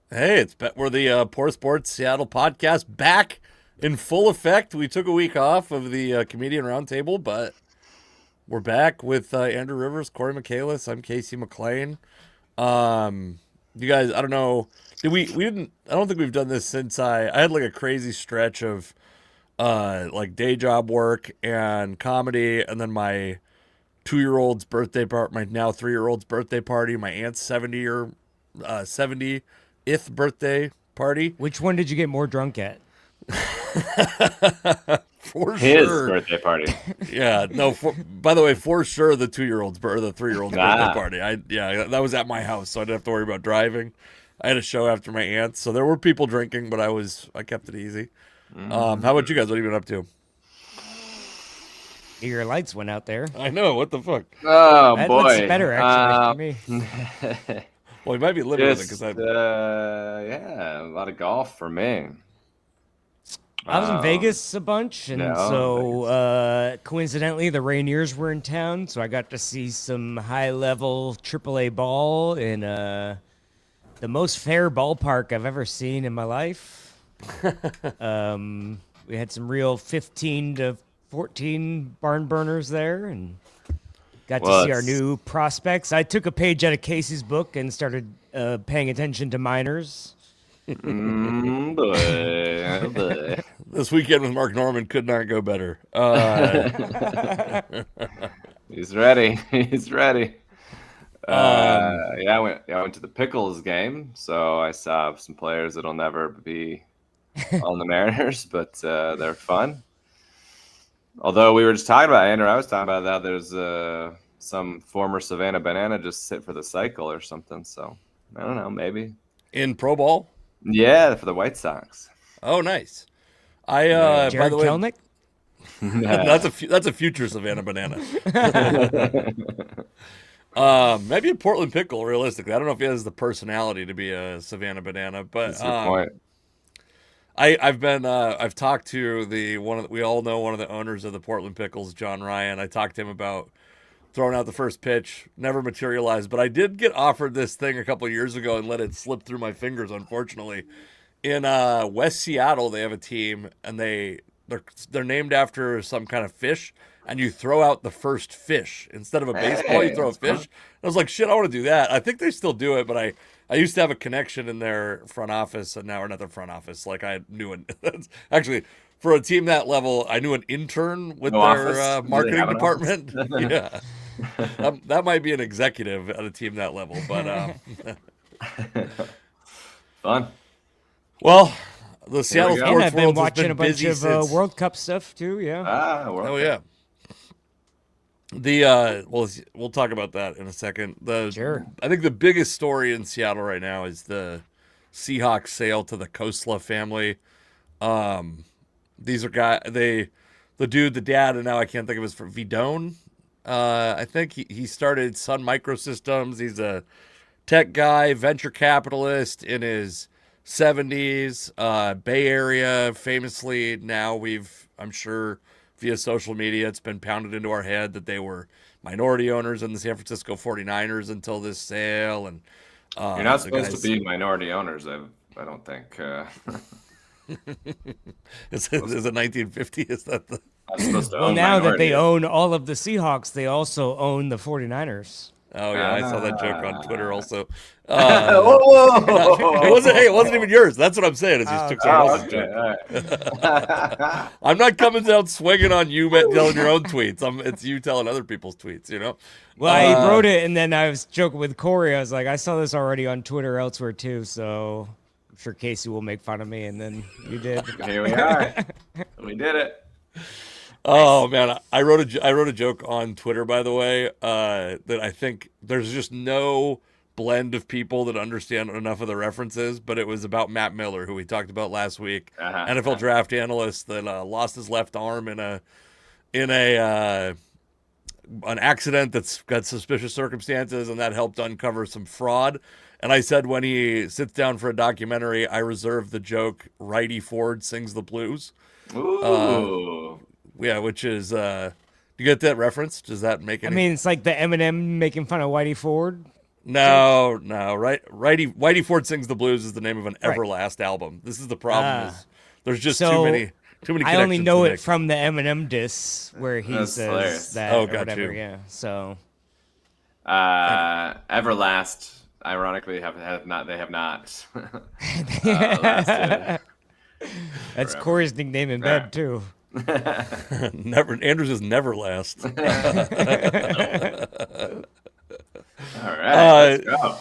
Hey, we're the Poor Sports Seattle podcast back in full effect. We took a week off of the comedian roundtable, but we're back with Andrew Rivers, Cory Michaelis. I'm Casey McLain. You guys, I don't know. Did we didn't. I don't think we've done this since I had like a crazy stretch of like day job work and comedy, and then my 2-year-old's birthday part, my now 3-year-old's birthday party, my aunt's 70th birthday party. Which one did you get more drunk at? For His sure. birthday party. Yeah, no. By the way, for sure, the 2-year-old's or the 3-year-old's birthday Ah, party. That was at my house, so I didn't have to worry about driving. I had a show after my aunt's, so there were people drinking, but I kept it easy. How about you guys? What have you been up to? Your lights went out there. I know, what the fuck. oh That boy. looks better actually for me. Well, we might be living with it Just because yeah, a lot of golf for me. I was in Um, Vegas a bunch, and no, so coincidentally, the Rainiers were in town, so I got to see some high-level AAA ball in the most fair ballpark I've ever seen in my life. We had some real 15 to 14 barn burners there, and got to Well, see our it's- new prospects. I took a page out of Casey's book and started paying attention to minors. boy, oh boy. this weekend with Mark Norman could not go better. He's ready. He's ready. Yeah, I went to the Pickles game, so I saw some players that'll never be on the Mariners, but they're fun. Although we were just talking about, Andrew, I was talking about that. There's some former Savannah Banana just sit for the cycle or something. So I don't know, maybe. In Pro Ball? Yeah, for the White Sox. Oh, nice. By Jared the way, Kelnick? that's a future Savannah Banana. Maybe a Portland Pickle. Realistically, I don't know if he has the personality to be a Savannah Banana, but That's your point. I've talked to we all know one of the owners of the Portland Pickles, John Ryan. I talked to him about throwing out the first pitch, never materialized, but I did get offered this thing a couple of years ago and let it slip through my fingers, unfortunately. In West Seattle, they have a team, and they're named after some kind of fish, and you throw out the first fish instead of a baseball. You Hey, throw a that's fun. fish. I was like, shit, I want to do that. I think they still do it, but I used to have a connection in their front office, and now we're not their front office. Like I knew it. Actually, for a team that level, I knew an intern with No their office? Do they marketing have an office? department. Yeah, that might be an executive at a team that level. But Fun. well, the Here Seattle we go. And sports I've been world has watching been a bunch busy of since. World Cup stuff too. Yeah. World Oh Cup. yeah. We'll talk about that in a second. Sure. I think the biggest story in Seattle right now is the Seahawks sale to the Kosla family. These are the dad, and now I can't think of his for Vidone. I think he started Sun Microsystems. He's a tech guy, venture capitalist in his 70s, Bay Area. Famously, now I'm sure, via social media, it's been pounded into our head that they were minority owners in the San Francisco 49ers until this sale. And You're not the supposed to guys, be minority owners. I don't think. is it 1950? Is that the. I'm supposed to Well, own now that they minorities. own all of the Seahawks, they also own the 49ers. Oh yeah, I saw that joke on Twitter also. Whoa! It wasn't. Hey, it wasn't even yours. That's what I'm saying. Is you just took someone Oh, else's okay. joke. All right. I'm not coming down swinging on you, telling your own tweets. It's you telling other people's tweets. You know. Well, I wrote it, and then I was joking with Corey. I was like, I saw this already on Twitter elsewhere too, so I'm sure Casey will make fun of me, and then you did. Here we are. We did it. Oh man, I wrote a joke on Twitter, by the way, that I think there's just no blend of people that understand enough of the references. But it was about Matt Miller, who we talked about last week, NFL draft analyst that lost his left arm in a an accident that's got suspicious circumstances, and that helped uncover some fraud. And I said when he sits down for a documentary, I reserve the joke "Righty Ford sings the blues." Ooh. Yeah, which is do you get that reference? Does that make I any? mean, it's like the Eminem making fun of Whitey Ford. No, right. Whitey Ford Sings the Blues is the name of an Right. Everlast album. This is the problem. Is there's just So, too many I connections only know to it make. from the Eminem diss where he That's says hilarious. that Oh, or got whatever. you. Yeah. So Everlast, ironically, have not. They have not lasted that's forever. Corey's nickname in bed too. Never. Andrews is never last. All right, let's go.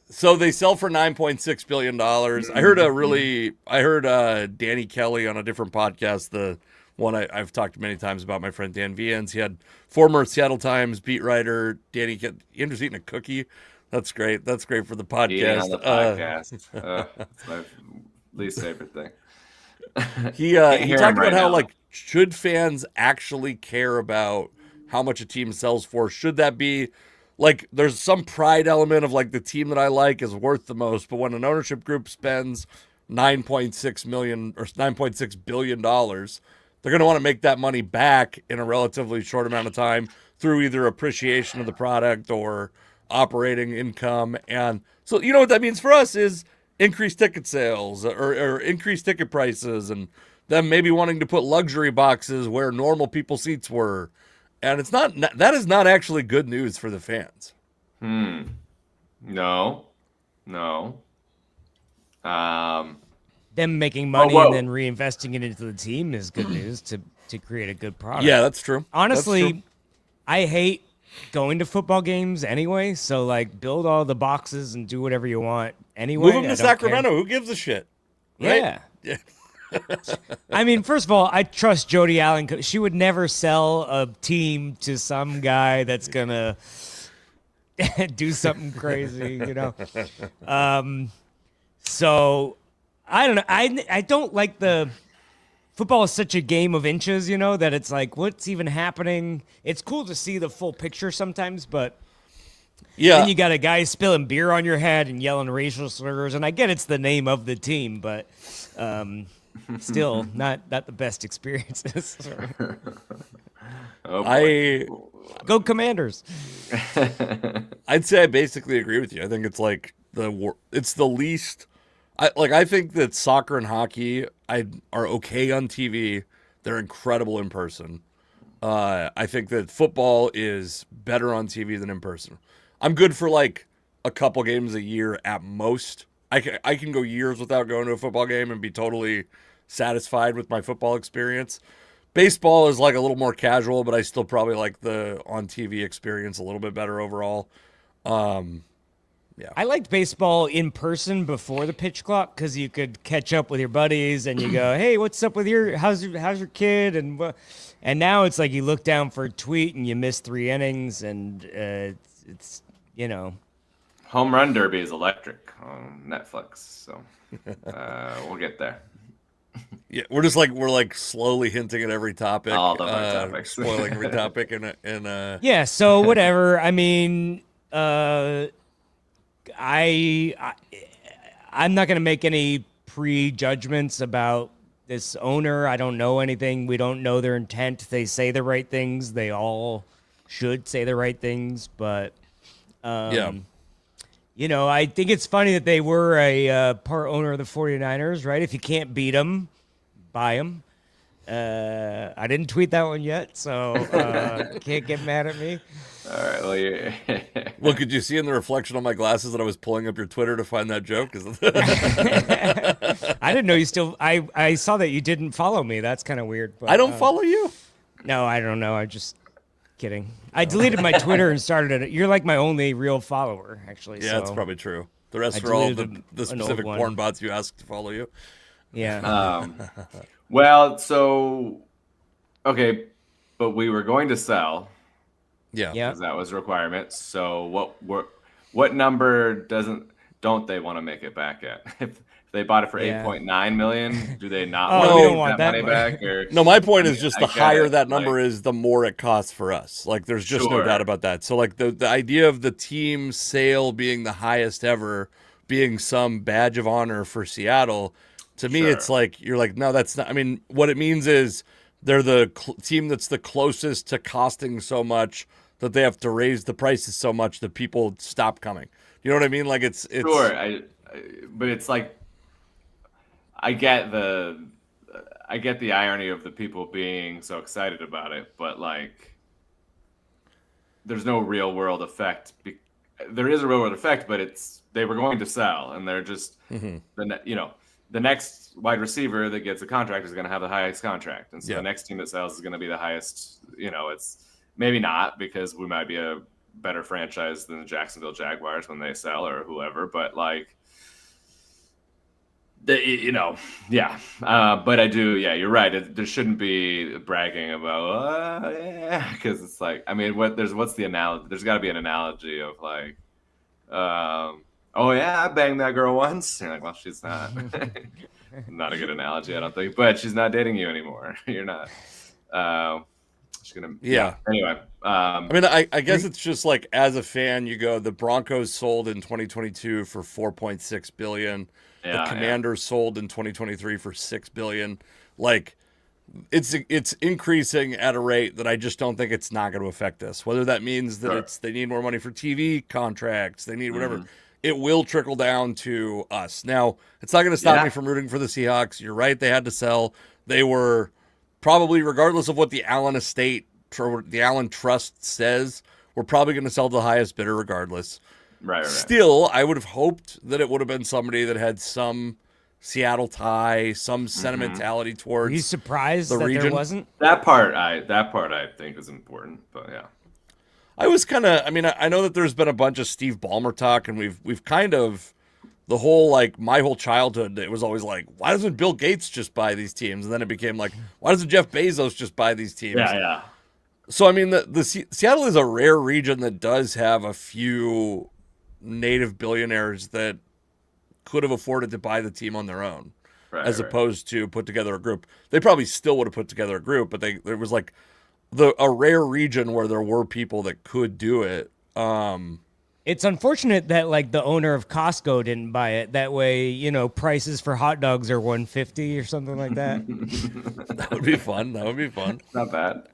So they sell for $9.6 billion. I heard Danny Kelly on a different podcast, the one I've talked many times about, my friend Dan Vians. He had former Seattle Times beat writer Andrew's eating a cookie. That's great. That's great for the podcast. Eating on the podcast. It's my least favorite thing. He Can't he hear talked him right about how now. like should fans actually care about how much a team sells for? Should that be like there's some pride element of like the team that I like is worth the most, but when an ownership group spends 9.6 million or 9.6 billion dollars, they're going to want to make that money back in a relatively short amount of time through either appreciation of the product or operating income. And so you know what that means for us is increased ticket sales or increased ticket prices and them maybe wanting to put luxury boxes where normal people seats were. And it's not that is not actually good news for the fans. No. Them making money whoa. and then reinvesting it into the team is good news to create a good product. Yeah, that's true. Honestly, That's true. I hate going to football games anyway. So like, build all the boxes and do whatever you want anyway. Move them I to don't Sacramento. care. Who gives a shit? Right? Yeah. I mean, first of all, I trust Jody Allen. She would never sell a team to some guy that's gonna do something crazy, you know. So I don't know. I don't like the football is such a game of inches, you know, that it's like, what's even happening? It's cool to see the full picture sometimes, but Yeah. then you got a guy spilling beer on your head and yelling racial slurs, and I get it's the name of the team, but still not the best experiences. Oh, boy. Go Commanders. I'd say I basically agree with you. I think it's like it's the least. I think that soccer and hockey are okay on TV. They're incredible in person. I think that football is better on TV than in person. I'm good for like a couple games a year at most. I can go years without going to a football game and be totally satisfied with my football experience. Baseball is like a little more casual, but I still probably like the on TV experience a little bit better overall. I liked baseball in person before the pitch clock because you could catch up with your buddies and you go, "Hey, what's up with how's your kid?" And now it's like you look down for a tweet and you miss 3 innings and it's you know. Home Run Derby is electric on Netflix, so we'll get there. Yeah, we're like slowly hinting at every topic, All of our topics. spoiling every topic, and Yeah, so whatever. I mean, I'm not gonna make any prejudgments about this owner. I don't know anything. We don't know their intent. They say the right things. They all should say the right things, but yeah. you know, I think it's funny that they were a part owner of the 49ers, right? If you can't beat them, buy them. I didn't tweet that one yet, so can't get mad at me. All right. Well, you Well, could you see in the reflection on my glasses that I was pulling up your Twitter to find that joke? I didn't know you still. I saw that you didn't follow me. That's kind of weird. But, I don't follow you. No, I don't know. I'm just kidding. I deleted my Twitter and started it. You're like my only real follower, actually. Yeah, so, that's probably true. The rest I are all deleted the an old specific one. porn bots you asked to follow you. Yeah. well, so okay, but we were going to sell. Yeah. Yeah. Because that was a requirement. So what number don't they want to make it back at? If they bought it for Yeah. 8.9 million, do they not Oh, want we to don't make want that that money much. back? Or No, my point is I just I the get higher it, that number like- is, the more it costs for us. Like, there's just no Sure. doubt about that. So, like, the idea of the team sale being the highest ever, being some badge of honor for Seattle, to me, Sure. it's like, you're like, no, that's not. I mean, what it means is they're the team that's the closest to costing so much that they have to raise the prices so much that people stop coming. You know what I mean? Like it's Sure. But it's like I get the irony of the people being so excited about it, but like there's no real world effect. There is a real world effect, but they were going to sell, and they're just the next wide receiver that gets a contract is going to have the highest contract, and so the next team that sells is going to be the highest. It's maybe not because we might be a better franchise than the Jacksonville Jaguars when they sell or whoever, but like. But I do. Yeah, you're right. There shouldn't be bragging about, because it's like, I mean, what's the analogy? There's got to be an analogy of like, oh yeah, I banged that girl once. And you're like, well, she's not, not a good analogy, I don't think. But she's not dating you anymore. You're not. She's gonna. Yeah. Anyway. I mean, I guess it's just like as a fan, you go, the Broncos sold in 2022 for $4.6 billion. The Commanders sold in 2023 for $6 billion. Like, it's increasing at a rate that I just don't think it's not going to affect this. Whether that means that they need more money for TV contracts, they need whatever, it will trickle down to us. Now, it's not going to stop me from rooting for the Seahawks. You're right; they had to sell. They were probably, regardless of what the Allen estate or the Allen Trust says, we're probably going to sell to the highest bidder regardless. Right. Still, I would have hoped that it would have been somebody that had some Seattle tie, some sentimentality towards. Are you surprised the that region? There wasn't? That part I think is important, but yeah. I was kind of. I mean, I know that there's been a bunch of Steve Ballmer talk, and we've kind of the whole like my whole childhood. It was always like, why doesn't Bill Gates just buy these teams? And then it became like, why doesn't Jeff Bezos just buy these teams? Yeah. So I mean, the Seattle is a rare region that does have a few native billionaires that could have afforded to buy the team on their own, as opposed to put together a group. They probably still would have put together a group, but there was like a rare region where there were people that could do it. It's unfortunate that like the owner of Costco didn't buy it. That way, prices for hot dogs are $1.50 or something like that. That would be fun. Not bad.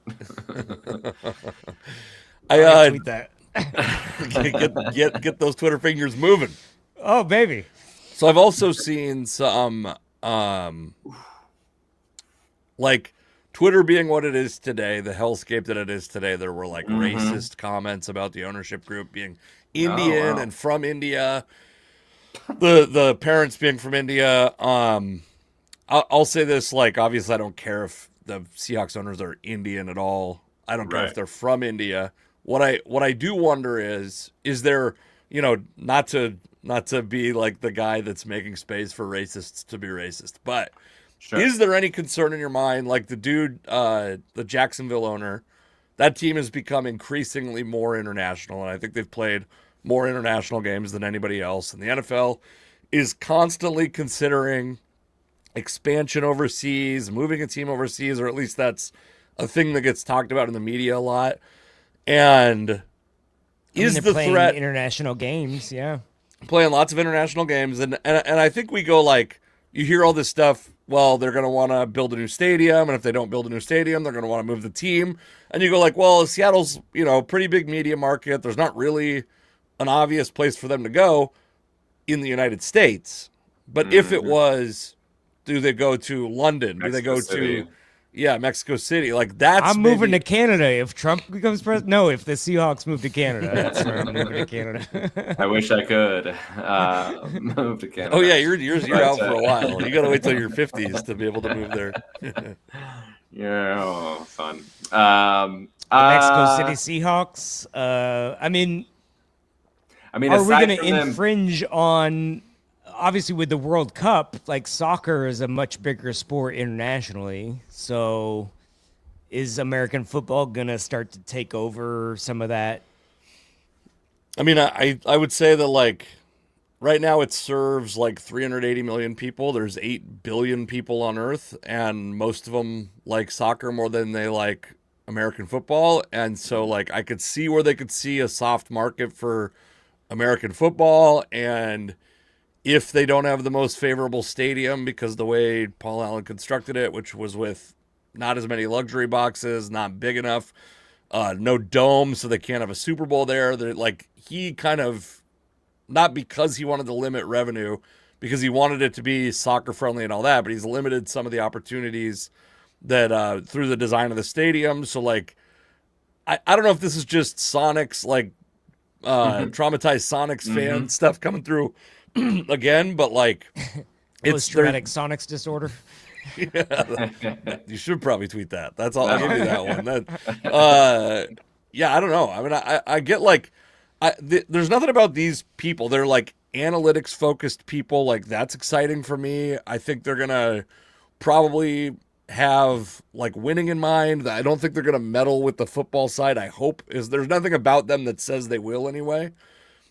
I tweet that. get those Twitter fingers moving. Oh, baby. So I've also seen some like Twitter being what it is today, the hellscape that it is today, there were like racist comments about the ownership group being Indian and from India. The parents being from India. I'll say this, like, obviously I don't care if the Seahawks owners are Indian at all. I don't care if they're from India. What I do wonder is there, not to be like the guy that's making space for racists to be racist, but is there any concern in your mind, like the dude, the Jacksonville owner, that team has become increasingly more international, and I think they've played more international games than anybody else, and the NFL is constantly considering expansion overseas, moving a team overseas, or at least that's a thing that gets talked about in the media a lot. And is the threat international games? Yeah, playing lots of international games, and I think we go like, you hear all this stuff. Well, they're going to want to build a new stadium, and if they don't build a new stadium, they're going to want to move the team. And you go like, well, Seattle's pretty big media market. There's not really an obvious place for them to go in the United States. But if it was, do they go to London? Do they go to Mexico City? Like that's. I'm moving to Canada if Trump becomes president. No, if the Seahawks move to Canada, that's where I'm moving to Canada. I wish I could move to Canada. Oh yeah, you're out for a while. You got to wait till your 50s to be able to move there. Yeah, fun. Mexico City Seahawks. I mean, are we going to infringe on? Obviously, with the World Cup, like soccer is a much bigger sport internationally. So is American football going to start to take over some of that? I mean, I would say that, like, right now it serves like 380 million people. There's 8 billion people on Earth, and most of them like soccer more than they like American football. And so, like, I could see where they could see a soft market for American football, and if they don't have the most favorable stadium because the way Paul Allen constructed it, which was with not as many luxury boxes, not big enough, no dome, so they can't have a Super Bowl there. They're like, he kind of, not because he wanted to limit revenue, because he wanted it to be soccer friendly and all that, but he's limited some of the opportunities that through the design of the stadium. So like, I don't know if this is just Sonics, like traumatized Sonics fan stuff coming through again, but like It's traumatic Sonics disorder. Yeah, you should probably tweet that. That's all. I'll give you that one. That, yeah, I don't know. I mean, I get like, there's nothing about these people. They're like analytics focused people. Like that's exciting for me. I think they're gonna probably have like winning in mind. I don't think they're gonna meddle with the football side. I hope there's nothing about them that says they will anyway.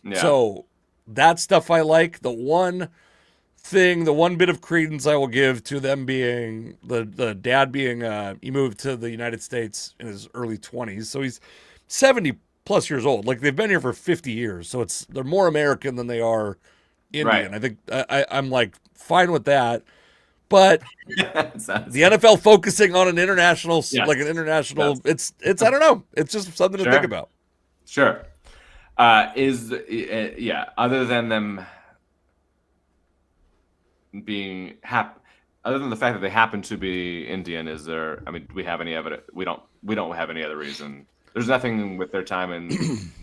Yeah. So that stuff I like. The one bit of credence I will give to them being the dad being he moved to the United States in his early 20s, so he's 70 plus years old. Like they've been here for 50 years, so they're more American than they are Indian. Right. I think I'm like fine with that, but the NFL focusing on an international like an international, it's I don't know, it's just something to think about. Sure. Other than them being other than the fact that they happen to be Indian, is there? I mean, do we have any evidence? We don't have any other reason. There's nothing with their time in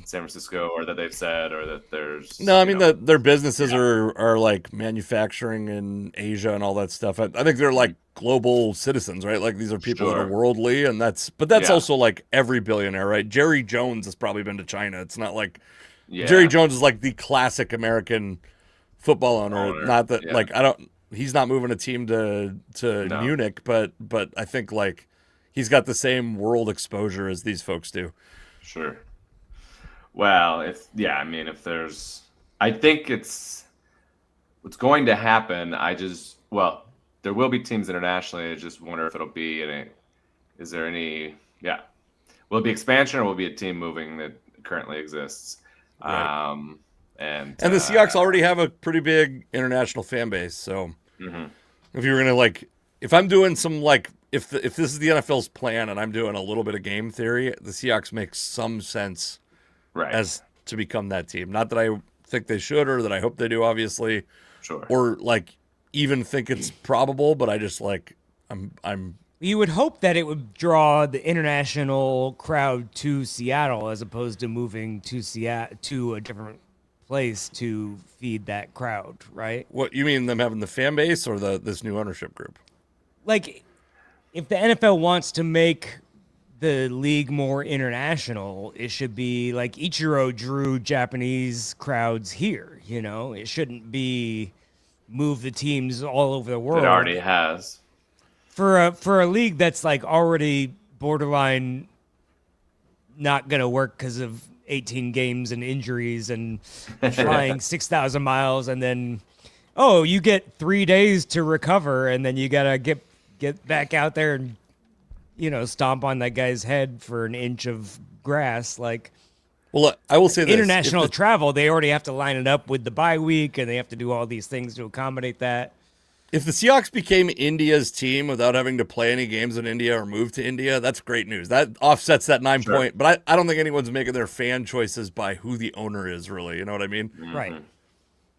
San Francisco, or that they've said, or that there's. No, I mean their businesses are like manufacturing in Asia and all that stuff. I think they're like global citizens, right? Like these are people that are worldly, and that's also like every billionaire, right? Jerry Jones has probably been to China. It's not like Jerry Jones is like the classic American football owner. Not that like he's not moving a team to Munich, but I think like he's got the same world exposure as these folks do. Sure. Well, I think it's what's going to happen. There will be teams internationally. I just wonder if it'll be is there any, will it be expansion, or will it be a team moving that currently exists? Right. And the Seahawks already have a pretty big international fan base. So if you were going to if I'm doing some if this is the NFL's plan and I'm doing a little bit of game theory, the Seahawks make some sense as to become that team. Not that I think they should, or that I hope they do, obviously. Sure. Or even think it's probable, but I just I'm. You would hope that it would draw the international crowd to Seattle as opposed to moving to to a different place to feed that crowd, right? What you mean, them having the fan base or this new ownership group? Like, if the NFL wants to make the league more international, it should be like Ichiro drew Japanese crowds here. You know, it shouldn't be move the teams all over the world. It already has. For a league that's like already borderline not gonna work because of 18 games and injuries and flying 6,000 miles, and then you get 3 days to recover, and then you gotta get back out there and stomp on that guy's head for an inch of grass. Like, well, I will say this. International travel, they already have to line it up with the bye week, and they have to do all these things to accommodate that. If the Seahawks became India's team without having to play any games in India or move to India, that's great news. That offsets that 9 point. But I don't think anyone's making their fan choices by who the owner is, really. You know what I mean? Right.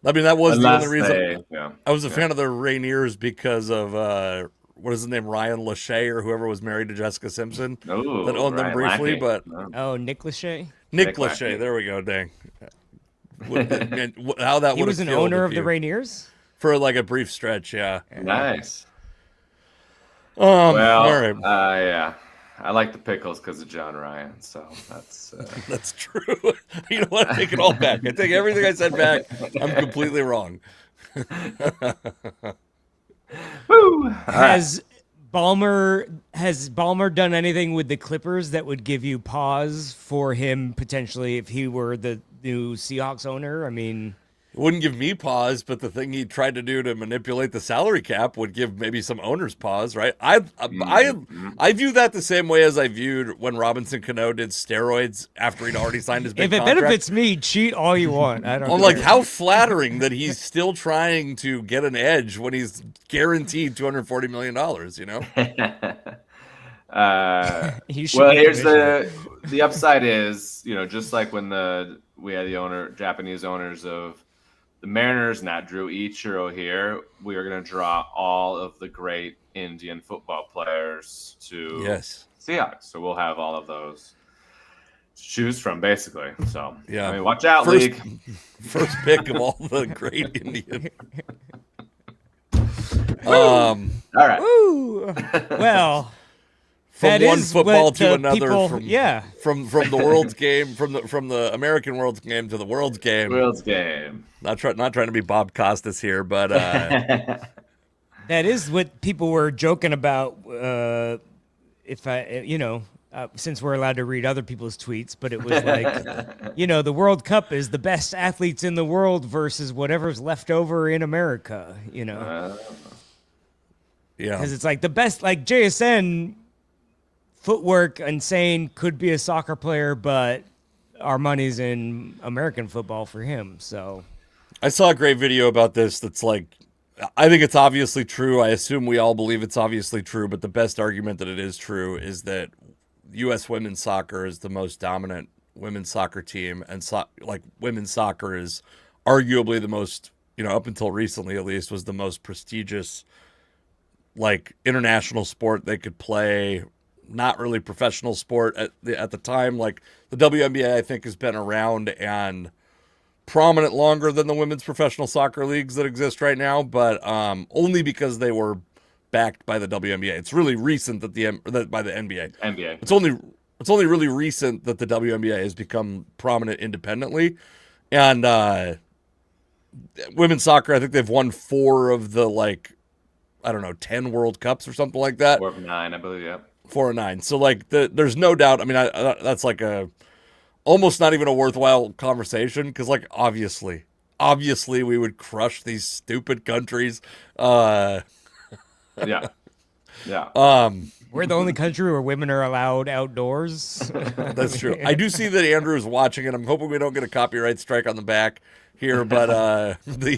I mean, that was the only reason. I was a fan of the Rainiers because of, what is his name, Ryan Lachey, or whoever was married to Jessica Simpson that owned them briefly. But Nick Lachey? Nick Lachey. There we go, dang. How that he was an owner of the Rainiers? For like a brief stretch, yeah. Nice. All right. I like the pickles because of John Ryan, so that's that's true. You know what? I take it all back. I take everything I said back. I'm completely wrong. Woo! Has Ballmer done anything with the Clippers that would give you pause for him potentially if he were the new Seahawks owner? I mean, it wouldn't give me pause, but the thing he tried to do to manipulate the salary cap would give maybe some owners pause, right? I view that the same way as I viewed when Robinson Cano did steroids after he'd already signed his big contract. If it benefits me, cheat all you want. I'm like, how flattering that he's still trying to get an edge when he's guaranteed $240 million, you know? You should Well, be here's commissioner. the upside is, just like when we had the Japanese owners of the Mariners, and that drew Ichiro here, we are going to draw all of the great Indian football players to Yes. Seahawks. So we'll have all of those to choose from, basically. So, Yeah. I mean, watch out, First- league. First pick of all the great Indian. All right. Woo! Well, From that one is football what to the another, people- from yeah. from the world's game, from the American world's game to the world's game. World's game. Not trying to be Bob Costas here, but That is what people were joking about. Since we're allowed to read other people's tweets, but it was like, the World Cup is the best athletes in the world versus whatever's left over in America. yeah, Because it's like the best, like JSN footwork and saying could be a soccer player, but our money's in American football for him. So I saw a great video about this. That's like, I think it's obviously true. I assume we all believe it's obviously true, but the best argument that it is true is that U.S. women's soccer is the most dominant women's soccer team, and women's soccer is arguably the most, up until recently at least, was the most prestigious, like, international sport they could play. Not really professional sport at the time. Like, the WNBA, I think, has been around and prominent longer than the women's professional soccer leagues that exist right now, but only because they were backed by the WNBA. It's really recent that by the NBA. NBA. It's only really recent that the WNBA has become prominent independently, and women's soccer, I think they've won 4 of the 10 World Cups or something like that. 4 of 9, I believe. Yeah. 4 or 9. So there's no doubt. I mean, that's like almost not even a worthwhile conversation, because obviously we would crush these stupid countries. Yeah. we're the only country where women are allowed outdoors. That's true. I do see that Andrew is watching it. I'm hoping we don't get a copyright strike on the back here, but Might as well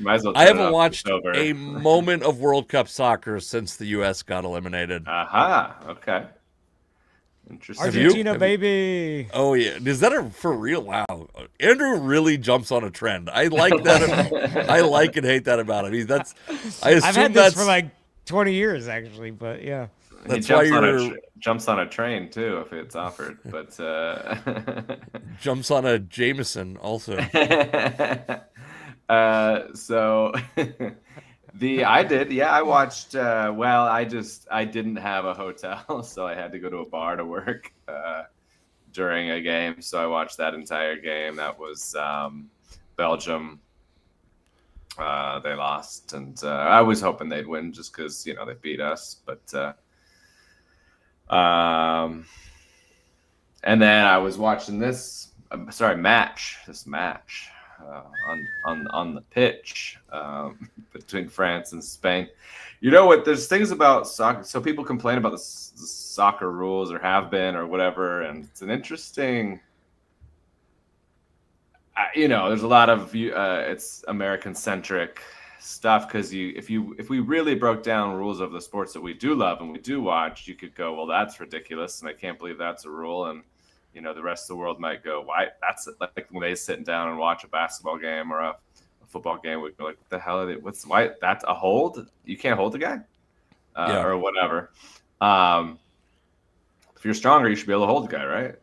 I turn it haven't off. watched It's over. a moment of World Cup soccer since the U.S. got eliminated. Aha. Okay. Interesting. Have you? Argentina, baby. Oh yeah, is that for real? Wow, Andrew really jumps on a trend. I like that. I like and hate that about him. I assume I've had that's this for like 20 years, actually, but yeah. He that's why jumps on a train too if it's offered, but jumps on a Jameson also. so I watched. I didn't have a hotel, so I had to go to a bar to work during a game. So I watched that entire game. That was Belgium. They lost, and I was hoping they'd win just because they beat us. But and then I was watching this match on the pitch between France and Spain. You know what? There's things about soccer. So people complain about the soccer rules, or have been, or whatever, and it's an interesting. There's a lot of it's American centric stuff, because if we really broke down rules of the sports that we do love and we do watch, you could go, well, that's ridiculous, and I can't believe that's a rule, and the rest of the world might go, why? That's like when they sit down and watch a basketball game or a football game, we go like, what the hell are they? Why? That's a hold? You can't hold the guy, or whatever. If you're stronger, you should be able to hold the guy, right?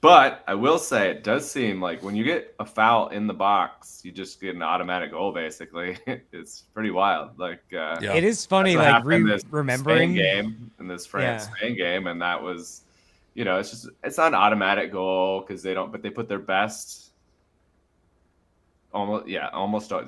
But I will say, it does seem like when you get a foul in the box, you just get an automatic goal. Basically, it's pretty wild. It is funny, what like happened in this remembering Spain game, in this France-Spain game, and that was, it's not an automatic goal because they don't, but they put their best. Almost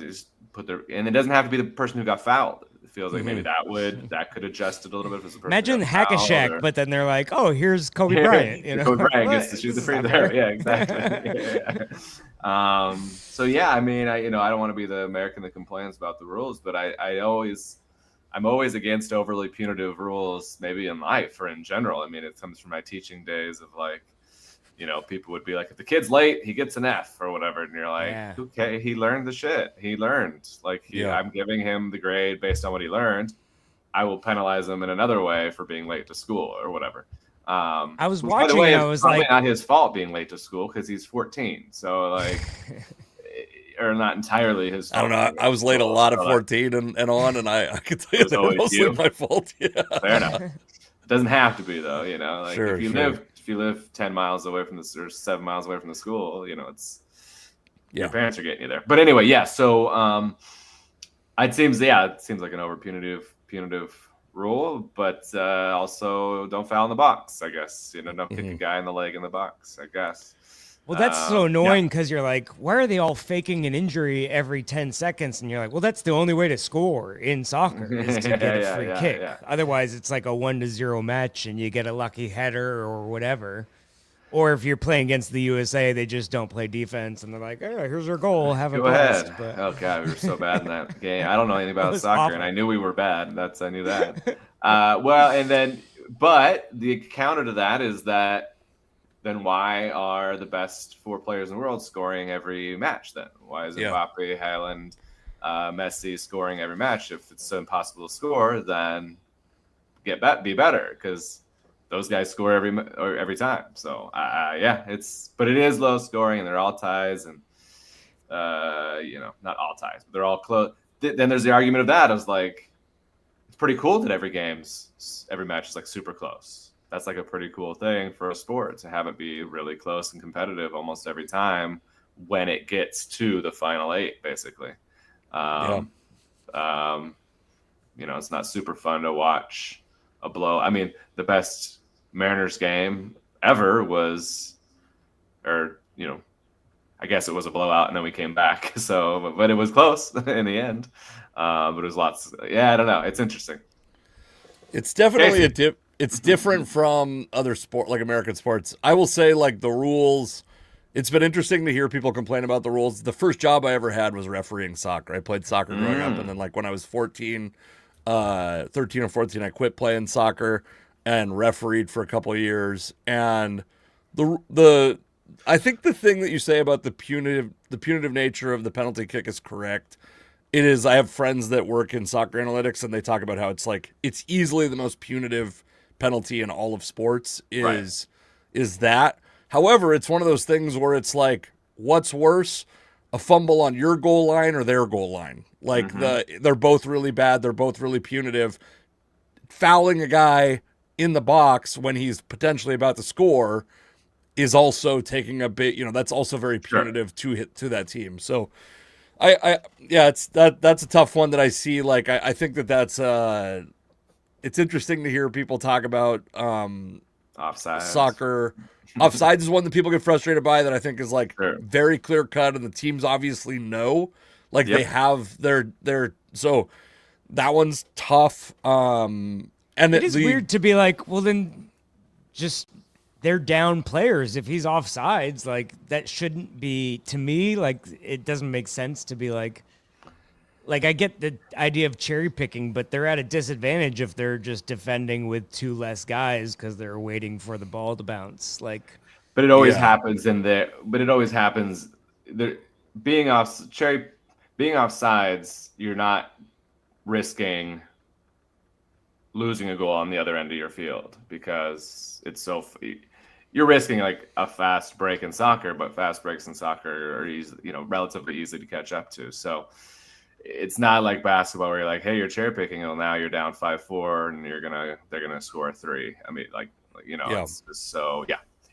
just put their, and it doesn't have to be the person who got fouled. It feels like maybe that could adjust it a little bit if it's the person. Imagine Hack-a-Shack, but then they're like, "Oh, here's Kobe Bryant." Kobe Bryant gets to shoot the free throw. Yeah, exactly. So I mean, I don't want to be the American that complains about the rules, but I'm always against overly punitive rules, maybe in life or in general. I mean, it comes from my teaching days of people would be like, if the kid's late, he gets an F or whatever. And you're like, okay, he learned the shit. He learned. I'm giving him the grade based on what he learned. I will penalize him in another way for being late to school or whatever. I was Which, by the watching way, and is I was probably like, not his fault being late to school because he's 14. So like, or not entirely his I fault. don't know. I was late a lot at 14 and on, and I could tell you was that always mostly you? my fault. Yeah. Fair enough. It doesn't have to be though, like Sure, if you sure. live 10 miles away from the or 7 miles away from the school, it's Yeah. your parents are getting you there. But anyway, yeah. So it seems like an over punitive rule, but also don't foul in the box. I guess don't kick a guy in the leg in the box. I guess. well, that's so annoying because you're like, why are they all faking an injury every 10 seconds? And you're like, well, that's the only way to score in soccer is to get a free kick. Yeah. Otherwise, it's like a 1-0 match and you get a lucky header or whatever. Or if you're playing against the USA, they just don't play defense and they're like, oh, here's our goal. Have a Go blast. ahead. But Oh god, we were so bad in that game. I don't know anything about was soccer, awful. and I knew we were bad. I knew that. But the counter to that is that then why are the best 4 players in the world scoring every match? Then why is Mbappe, Haaland, Messi scoring every match? If it's so impossible to score, then be better because those guys score every time. So but it is low scoring, and they're all ties, and not all ties, but they're all close. Then there's the argument of that. I was like, it's pretty cool that every match is like super close. That's like a pretty cool thing for a sport to have it be really close and competitive almost every time when it gets to the final 8, basically. It's not super fun to watch a blow. I mean, the best Mariners game ever was, I guess it was a blowout and then we came back. So, but it was close in the end. But it was lots. Yeah, I don't know. It's interesting. It's definitely it's different from other sport, like American sports. I will say, like, the rules, it's been interesting to hear people complain about the rules. The first job I ever had was refereeing soccer. I played soccer growing up, and then like when I was 13 or 14, I quit playing soccer and refereed for a couple of years. And I think the thing that you say about the punitive nature of the penalty kick is correct. It is. I have friends that work in soccer analytics, and they talk about how it's easily the most punitive penalty in all of sports is that. However, it's one of those things where it's like, what's worse, a fumble on your goal line or their goal line? Like they're both really bad. They're both really punitive. Fouling a guy in the box when he's potentially about to score is also taking a bit. That's also very punitive to that team. So. That's a tough one that I see. Like, I think that's it's interesting to hear people talk about Offsides. Soccer. Offsides is one that people get frustrated by, that I think is like very clear cut, and the teams obviously know. Like they have their so that one's tough. And it is weird to be like, well, then just they're down players. If he's offsides, like that shouldn't be, to me, like it doesn't make sense to be like I get the idea of cherry picking, but they're at a disadvantage if they're just defending with 2 less guys because they're waiting for the ball to bounce. Like, but it always happens in there. But it always happens. Being offsides, you're not risking losing a goal on the other end of your field because it's so. You're risking like a fast break in soccer, but fast breaks in soccer are easy, relatively easy to catch up to. So it's not like basketball where you're like, hey, you're cherry picking, and now you're down 5-4, and they're gonna score 3. I mean, it's just,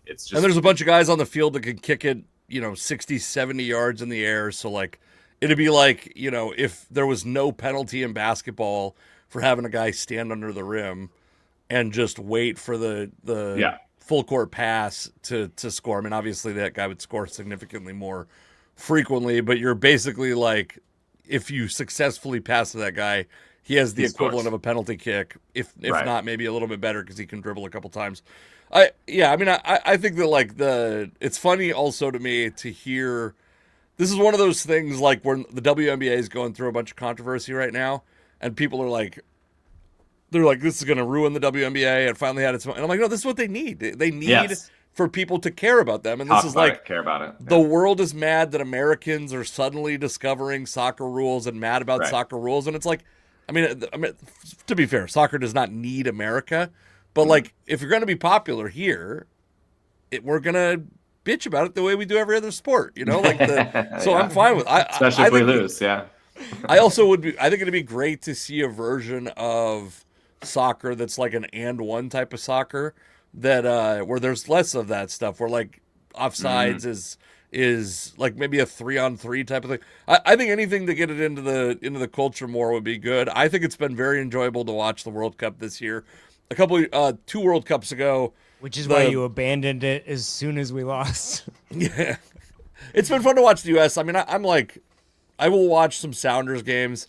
it's just. And there's a bunch of guys on the field that can kick it, 60, 70 yards in the air. So like, it'd be like, if there was no penalty in basketball for having a guy stand under the rim and just wait for the full court pass to score. I mean, obviously that guy would score significantly more frequently, but you're basically like, if you successfully pass to that guy, he has the equivalent of a penalty kick, if not maybe a little bit better because he can dribble a couple times. I think that it's funny also to me to hear, this is one of those things like when the WNBA is going through a bunch of controversy right now, and people are like, they're like, this is going to ruin the WNBA. It finally had its moment. And I'm like, no, this is what they need. They need for people to care about them. And this is like, care about it. The world is mad that Americans are suddenly discovering soccer rules and mad about soccer rules. And it's like, I mean, to be fair, soccer does not need America, but like if you're going to be popular here, we're gonna bitch about it the way we do every other sport, Like so Yeah. I'm fine with. Especially I if we think lose. Yeah. I also would be. I think it'd be great to see a version of soccer that's like an and one type of soccer that where there's less of that stuff. Where like offsides is like maybe a 3-on-3 type of thing. I think anything to get it into the culture more would be good. I think it's been very enjoyable to watch the World Cup this year. A couple 2 World Cups ago. Which is why you abandoned it as soon as we lost. Yeah, it's been fun to watch the U.S. I mean, I'm like, I will watch some Sounders games.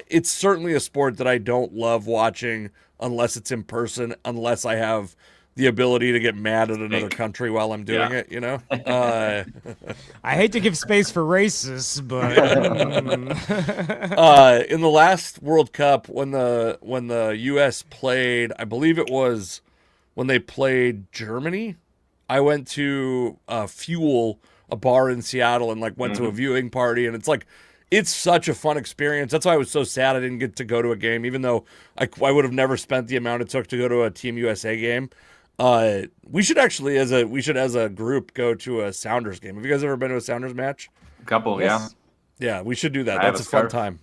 It's certainly a sport that I don't love watching unless it's in person, unless I have the ability to get mad at another country while I'm doing it. I hate to give space for racists, but in the last World Cup, when the U.S. played, I believe it was when they played Germany, I went to Fuel, a bar in Seattle, and like went to a viewing party, and it's such a fun experience. That's why I was so sad I didn't get to go to a game, even though I would have never spent the amount it took to go to a Team USA game. We should actually, as a group, go to a Sounders game. Have you guys ever been to a Sounders match? A couple, Yes. Yeah, we should do that. I That's have a a fun scarf. time.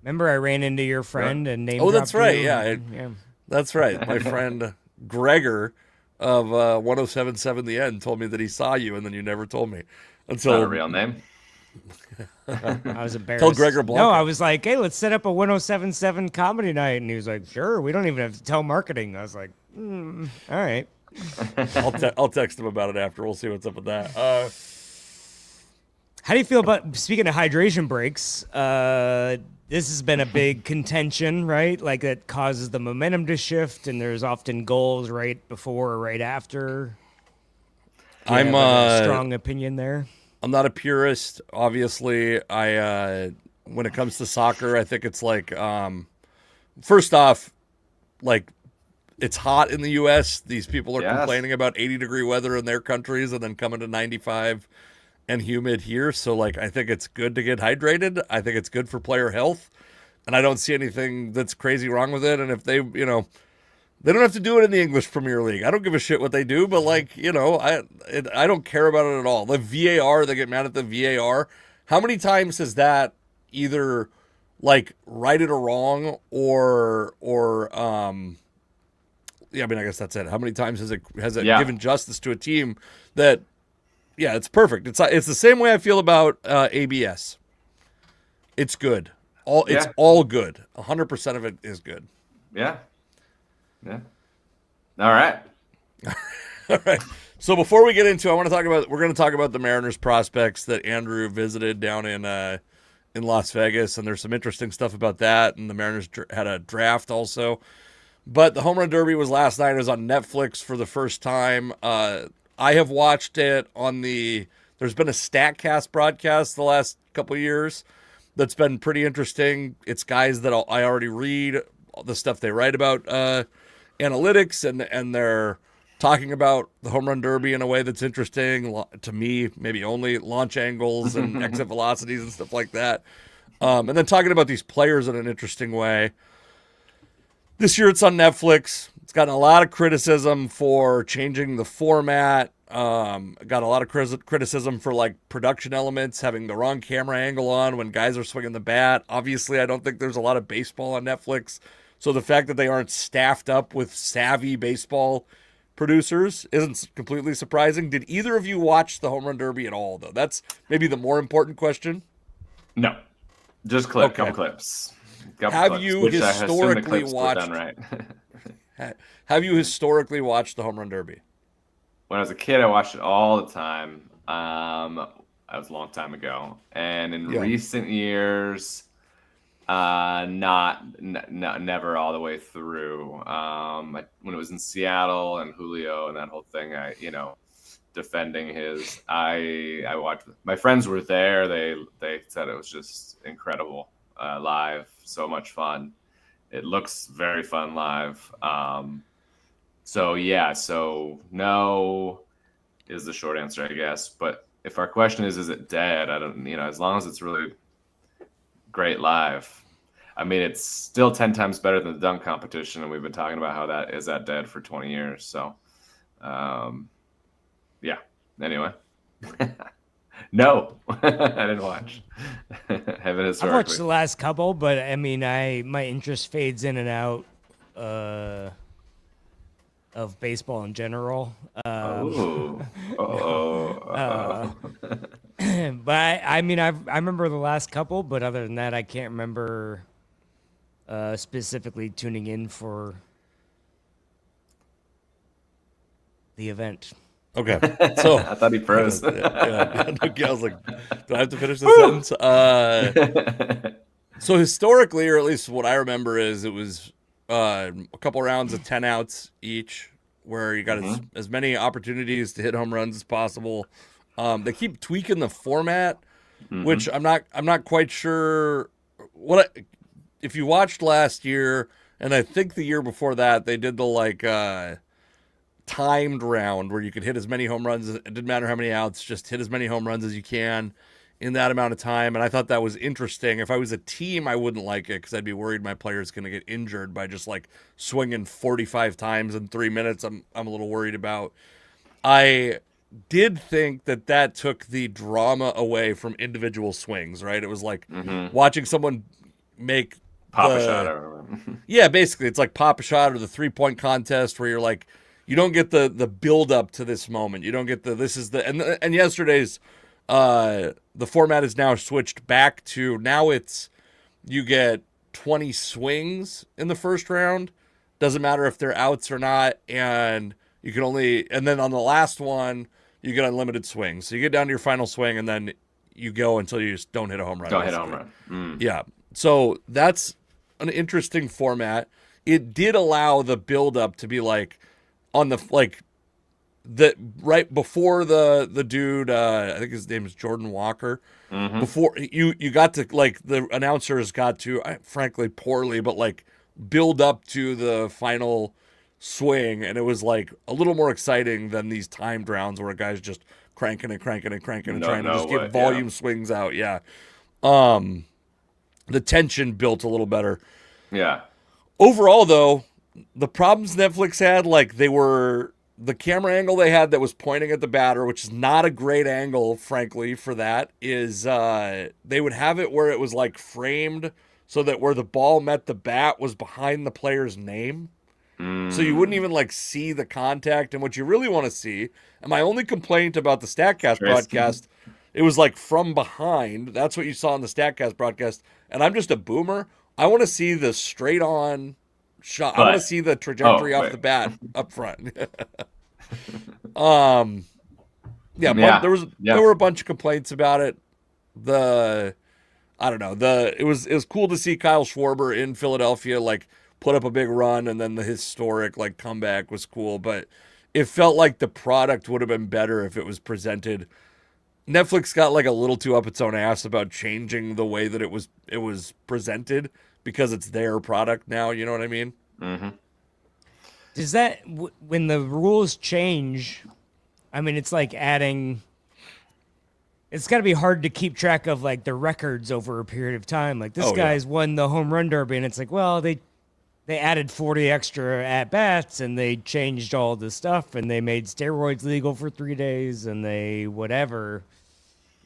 remember I ran into your friend and named Oh, that's dropped right. you? Yeah, that's right. My friend Gregor of 1077 The End told me that he saw you, and then you never told me It's not a until real name. I was embarrassed. Tell Gregor Blanco. No, I was like, hey, let's set up a 1077 comedy night. And he was like, sure, we don't even have to tell marketing. I was like, all right. I'll text him about it after. We'll see what's up with that. How do you feel about, speaking of hydration breaks, this has been a big contention, right? Like it causes the momentum to shift, and there's often goals right before or right after. Do you I'm have a strong opinion there. I'm not a purist. Obviously, when it comes to soccer, I think it's like first off, like it's hot in the U.S. These people are complaining about 80-degree weather in their countries, and then coming to 95 and humid here. So like, I think it's good to get hydrated. I think it's good for player health, and I don't see anything that's crazy wrong with it. And if they, they don't have to do it in the English Premier League. I don't give a shit what they do, but like, I don't care about it at all. The VAR, they get mad at the VAR. How many times has that either like righted a wrong or yeah, I mean, I guess that's it. How many times has it given justice to a team that, yeah, it's perfect. It's the same way I feel about ABS. It's good. It's all good. 100% of it is good. Yeah. Yeah. All right. All right. So before we get into, we're going to talk about the Mariners prospects that Andrew visited down in Las Vegas, and there's some interesting stuff about that. And the Mariners had a draft also. But the Home Run Derby was last night. It was on Netflix for the first time. I have watched it there's been a StatCast broadcast the last couple of years that's been pretty interesting. It's guys that I already read, the stuff they write about analytics, and they're talking about the Home Run Derby in a way that's interesting to me, maybe only launch angles and exit velocities and stuff like that. And then talking about these players in an interesting way. This year it's on Netflix. It's gotten a lot of criticism for changing the format. Got a lot of criticism for like production elements, having the wrong camera angle on when guys are swinging the bat. Obviously, I don't think there's a lot of baseball on Netflix. So the fact that they aren't staffed up with savvy baseball producers isn't completely surprising. Did either of you watch the Home Run Derby at all, though? That's maybe the more important question. No. Just couple clips. Have you historically watched? Right. Have you historically watched the Home Run Derby? When I was a kid, I watched it all the time. That was a long time ago, and in recent years, never all the way through. When it was in Seattle and Julio and that whole thing, defending his, I watched. My friends were there. They said it was just incredible. Live, so much fun. It looks very fun live. So no is the short answer, I guess. But if our question is it dead? I don't, as long as it's really great live. I mean, it's still 10 times better than the dunk competition, and we've been talking about how that is at dead for 20 years. So, yeah. Anyway, no, I didn't watch. Haven't I've watched the last couple, but I mean, my interest fades in and out of baseball in general. But I mean, I remember the last couple, but other than that, I can't remember specifically tuning in for the event. Okay, so I thought he froze. I was like, do I have to finish this sentence? So historically, or at least what I remember, is it was a couple rounds of 10 outs each, where you got as many opportunities to hit home runs as possible. They keep tweaking the format, which I'm not quite sure if you watched last year, and I think the year before that they did the timed round where you could hit as many home runs. It didn't matter how many outs, just hit as many home runs as you can in that amount of time. And I thought that was interesting. If I was a team, I wouldn't like it because I'd be worried my player's going to get injured by just like swinging 45 times in 3 minutes. I'm a little worried about. I did think that took the drama away from individual swings, right? It was like watching someone make pop a shot. Yeah, basically it's like pop a shot or the 3-point contest where you're like, you don't get the build up to this moment. You don't get and yesterday's the format is now switched back to, now it's, you get 20 swings in the first round. Doesn't matter if they're outs or not, and you can and then on the last one you get unlimited swings. So you get down to your final swing and then you go until you just don't hit a home run. Don't hit a home run. Yeah. So that's an interesting format. It did allow the build up to be like, on the right before the dude, I think his name is Jordan Walker. Before you got to, like, the announcers got to, frankly poorly, but like build up to the final swing, and it was like a little more exciting than these timed rounds where a guy's just cranking and trying to just get volume swings out. Yeah. The tension built a little better. Yeah. Overall, though, the problems Netflix had, like, the camera angle they had that was pointing at the batter, which is not a great angle, frankly, for that, is they would have it where it was like framed so that where the ball met the bat was behind the player's name. So you wouldn't even like see the contact. And what you really want to see, and my only complaint about the StatCast broadcast, it was like from behind. That's what you saw in the StatCast broadcast. And I'm just a boomer. I want to see the straight on shot. I want to see the trajectory off the bat up front. There were a bunch of complaints about it. It was cool to see Kyle Schwarber in Philadelphia like put up a big run, and then the historic like comeback was cool, but it felt like the product would have been better if it was presented. Netflix got like a little too up its own ass about changing the way that it was presented because it's their product now. You know what I mean? Does that when the rules change? I mean, it's like adding. It's got to be hard to keep track of like the records over a period of time. Like this guy's won the home run derby, and it's like, well, they added 40 extra at bats, and they changed all the stuff, and they made steroids legal for 3 days, and they whatever,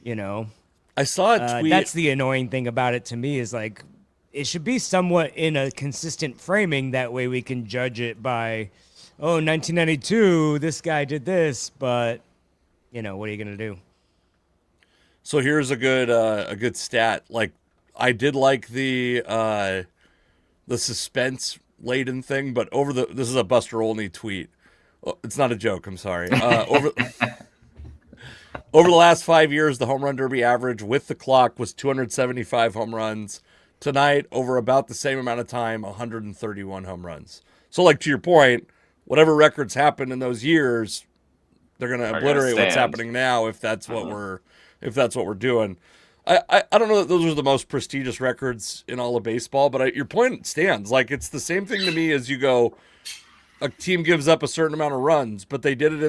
you know. I saw a tweet. That's the annoying thing about it to me is like, it should be somewhat in a consistent framing. That way we can judge it by, 1992, this guy did this, but what are you gonna do? So here's a good stat. Like, I did like the suspense laden thing, but this is a Buster Olney tweet. It's not a joke. I'm sorry. Over the last 5 years, the home run derby average with the clock was 275 home runs. Tonight, over about the same amount of time, 131 home runs. So, like, to your point, whatever records happened in those years, they're going to obliterate what's happening now if that's what we're doing. I don't know that those are the most prestigious records in all of baseball, but your point stands. Like, it's the same thing to me as you go, a team gives up a certain amount of runs, but they did it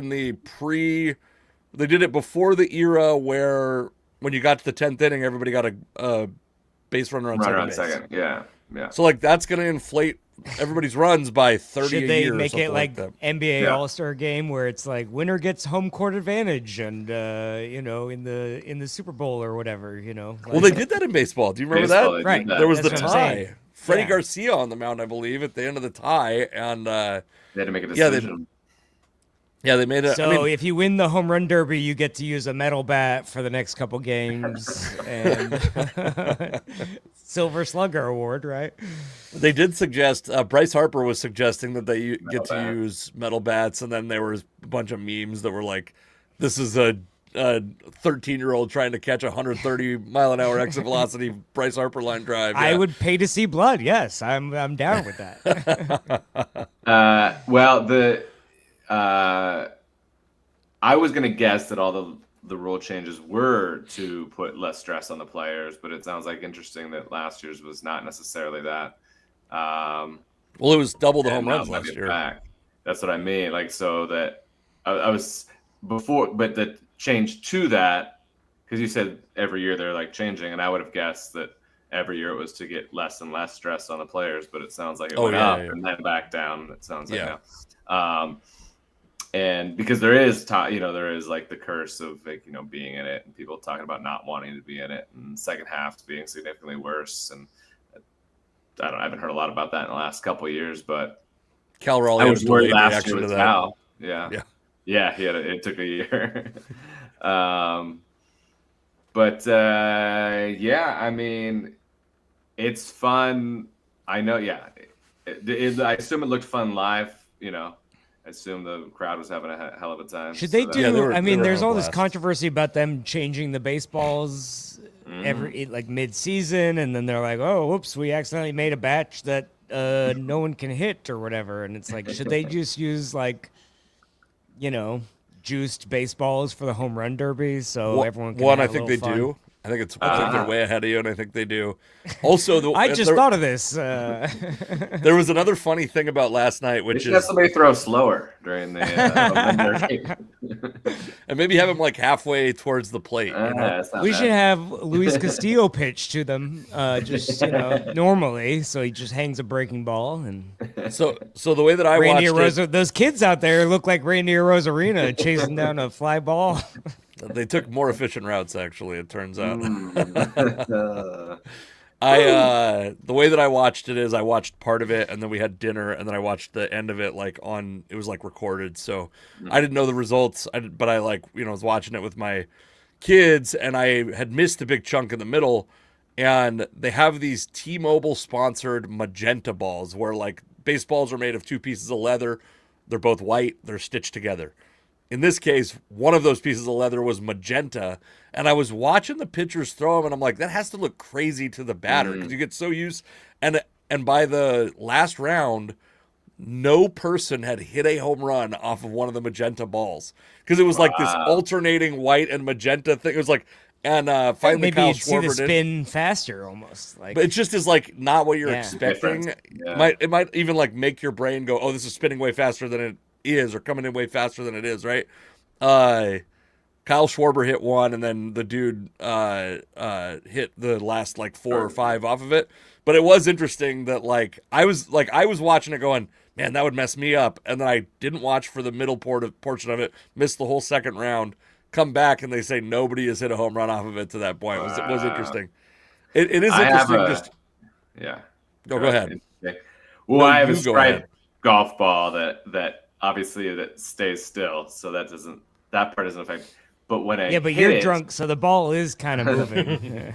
they did it before the era where when you got to the 10th inning, everybody got a base runner on second base. Yeah. Yeah. So like that's gonna inflate everybody's runs by 30 Should a they year or make something it like that. NBA Yeah. All-Star game where it's like winner gets home court advantage and in the Super Bowl or whatever, Well, they did that in baseball. Do you remember Baseball, that? they Right. did that. There was the That's what I'm saying. tie. Freddie Yeah. Garcia on the mound, I believe, at the end of the tie, and They had to make a yeah, decision. they made it. So if you win the home run derby, you get to use a metal bat for the next couple games and Silver Slugger award, right? They did suggest. Bryce Harper was suggesting that they get to bat. use metal bats, and then there was a bunch of memes that were like, "This is a 13-year-old trying to catch a 130 mile an hour exit velocity Bryce Harper line drive." I Yeah. would pay to see blood. Yes, I'm down with that. I was gonna guess that all the rule changes were to put less stress on the players, but it sounds like interesting that last year's was not necessarily that. Well, it was double the And home now runs it might last be year. back. That's what I mean. Like, so that I was before, but the change to that, because you said every year they're like changing, and I would have guessed that every year it was to get less and less stress on the players, but it sounds like it went up and then back down. It sounds like now. And because there is, there is like the curse of like, being in it and people talking about not wanting to be in it and second half being significantly worse. And I haven't heard a lot about that in the last couple of years, but Cal Raleigh I had was a worried delayed last reaction year to with that. Cal. Yeah. Yeah. Yeah. It took a year. But yeah, I mean, it's fun. I know. Yeah. I assume it looked fun live, I assume the crowd was having a hell of a time. Should they So do? Yeah, they were- I they mean, were there's having a all this blast. controversy about them changing the baseballs like mid-season, and then they're like, "Oh, whoops, we accidentally made a batch that no one can hit or whatever." And it's like, should they just use like, juiced baseballs for the home run derby so everyone can One, I have a think they little fun? do. I think they're way ahead of you, and I think they do. Also, I just thought of this. there was another funny thing about last night, they which should have is, somebody throw slower during the and maybe have him like halfway towards the plate. We should have Luis Castillo pitch to them, just normally, so he just hangs a breaking ball and. So the way that I Reindeer watched Rose, those kids out there look like Reindeer Rosarina chasing down a fly ball. it, they took more efficient routes. Actually, it turns out. Mm. The way that I watched it is I watched part of it, and then we had dinner, and then I watched the end of it it was like recorded, so I didn't know the results. But I was watching it with my kids, and I had missed a big chunk in the middle. And they have these T-Mobile sponsored magenta balls where like baseballs are made of two pieces of leather. They're both white. They're stitched together. In this case, one of those pieces of leather was magenta, and I was watching the pitchers throw them, and I'm like, that has to look crazy to the batter because you get so used. And by the last round, no person had hit a home run off of one of the magenta balls because it was like this alternating white and magenta thing. It was like, and finally Maybe Kyle you'd see the Schwarber did. spin faster, almost. Like, But it just is like not what you're Yeah. expecting. Yeah. It might even like make your brain go, "Oh, this is spinning way faster than it is," or coming in way faster than it is, right? Kyle Schwarber hit one, and then the dude hit the last like 4 or 5 off of it. But it was interesting that I was watching it going, man, that would mess me up, and then I didn't watch for the middle portion of it, missed the whole second round. Come back and they say nobody has hit a home run off of it to that point. It was interesting. It is interesting. Yeah. Go ahead. Well, No, I have a you go striped ahead. golf ball that obviously that stays still, so that part doesn't affect. But when I but hit you're it, drunk, so the ball is kind of moving.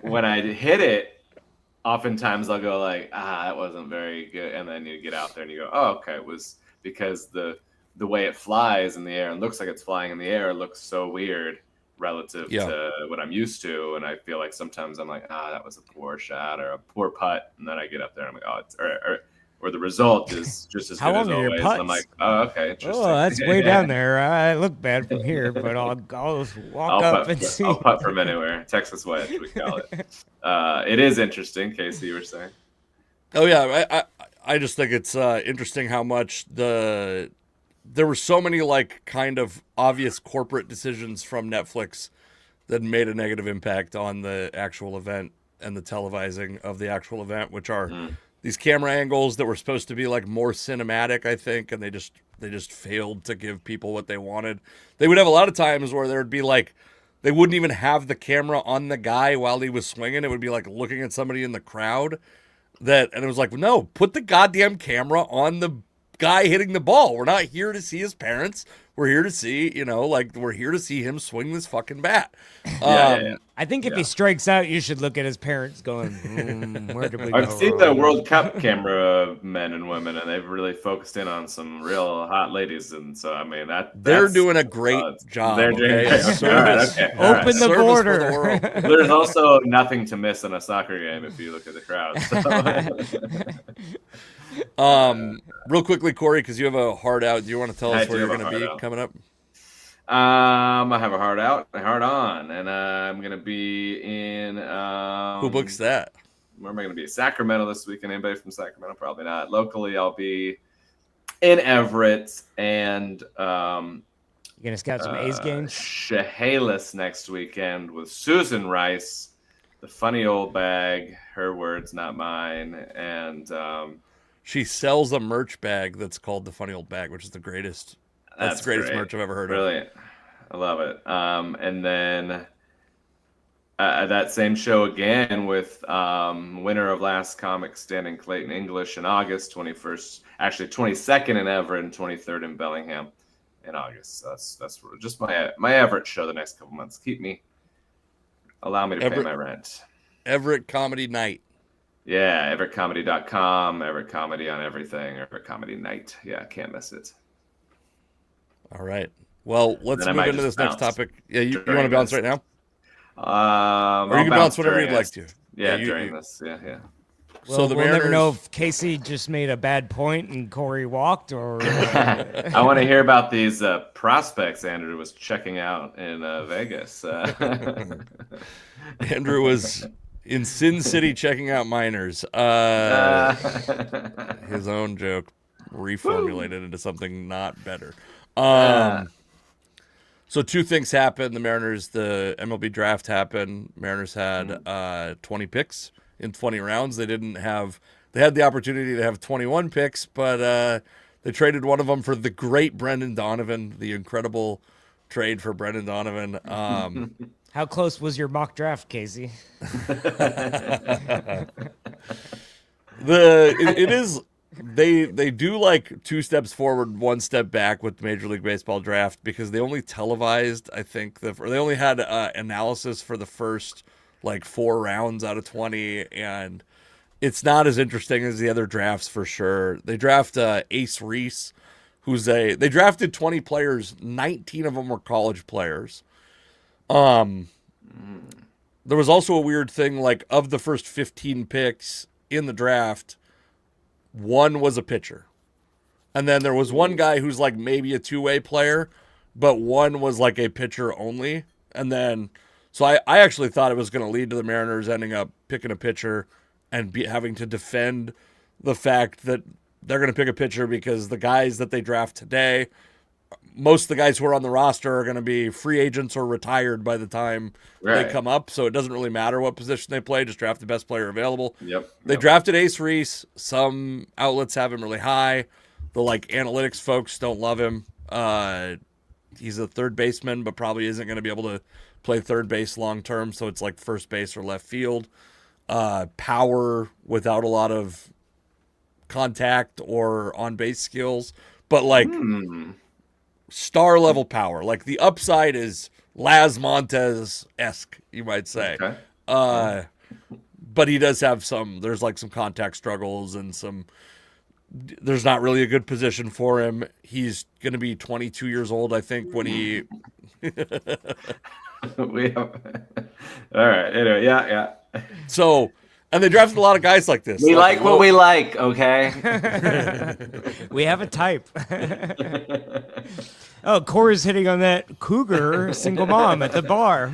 when I hit it, oftentimes I'll go like, that wasn't very good, and then you get out there and you go, oh, okay, it was because the way it flies in the air and looks like it's flying in the air looks so weird relative to what I'm used to, and I feel like sometimes I'm like, that was a poor shot or a poor putt, and then I get up there and I'm like, it's or the result is just as How good as long are your always. putts? I'm like, oh, okay, interesting. Oh, that's way down there. I look bad from here, but I'll walk up and see. I'll putt from anywhere. Texas wedge, we call it. It is interesting, Casey, you were saying. Oh yeah, I just think it's interesting how much there were so many kind of obvious corporate decisions from Netflix that made a negative impact on the actual event. and the televising of the actual event, which are these camera angles that were supposed to be like more cinematic, I think, and they just failed to give people what they wanted. They would have a lot of times where there'd be like they wouldn't even have the camera on the guy while he was swinging. It would be like looking at somebody in the crowd. And it was like, no, put the goddamn camera on the guy hitting the ball. We're not here to see his parents. We're here to see, we're here to see him swing this fucking bat. I think if he strikes out, you should look at his parents going, where did we go? I've seen the World Cup camera men and women, and they've really focused in on some real hot ladies. And so, I mean, they're doing a great job. They're doing okay. Open the border. For the world. There's also nothing to miss in a soccer game if you look at the crowd. So. Real quickly, Cory, because you have a hard out. Do you want to tell us where you're going to be coming up? I have a hard out, a hard on, and I'm going to be in. Who books that? Where am I going to be? Sacramento this weekend. Anybody from Sacramento? Probably not. Locally, I'll be in Everett and. You're going to scout some A's games? Chehalis next weekend with Susan Rice, the funny old bag. Her words, not mine. And. She sells a merch bag that's called the Funny Old Bag, which is the greatest. That's the greatest merch I've ever heard of. Brilliant. I love it. And then that same show again with winner of Last Comic Standing Clayton English in August, 22nd in Everett and 23rd in Bellingham in August. So that's just my Everett show the next couple months. Allow me to pay my rent. Everett Comedy Night. Yeah, everettcomedy.com, Everett Comedy on everything, Everett Comedy Night. Yeah, can't miss it. All right. Well, let's move into this next topic. Yeah, you want to bounce right now? Or you can bounce whenever you'd like to. Yeah, during this. Yeah. Well, so we'll never know if Casey just made a bad point and Cory walked, or. I want to hear about these prospects Andrew was checking out in Vegas. Andrew was in Sin City checking out minors. His own joke reformulated into something not better. So two things happened. The MLB draft happened. Mariners had 20 picks in 20 rounds. They had the opportunity to have 21 picks, but they traded one of them for the great Brendan Donovan, the incredible trade for Brendan Donovan. How close was your mock draft, Casey? They do like 2 steps forward, 1 step back with the Major League Baseball draft because they only televised, I think, they only had analysis for the first like 4 rounds out of 20, and it's not as interesting as the other drafts for sure. They draft Ace Reese, they drafted 20 players, 19 of them were college players. There was also a weird thing, like of the first 15 picks in the draft, 1 was a pitcher. And then there was one guy who's like maybe a 2-way player, but 1 was like a pitcher only. And then, so I actually thought it was going to lead to the Mariners ending up picking a pitcher and having to defend the fact that they're going to pick a pitcher because the guys that they draft today, most of the guys who are on the roster are going to be free agents or retired by the time they come up. So it doesn't really matter what position they play. Just draft the best player available. They drafted Ace Reese. Some outlets have him really high. The analytics folks don't love him. He's a third baseman, but probably isn't going to be able to play third base long term. So it's like first base or left field. Power without a lot of contact or on base skills, but star level power. Like the upside is Laz Montes-esque, you might say. Okay. But he does have there's some contact struggles and there's not really a good position for him. He's going to be 22 years old, I think, when he. All right. Anyway, yeah. So, and they drafted a lot of guys like this. We like what we like, okay? We have a type. Oh, Cory's hitting on that cougar single mom at the bar.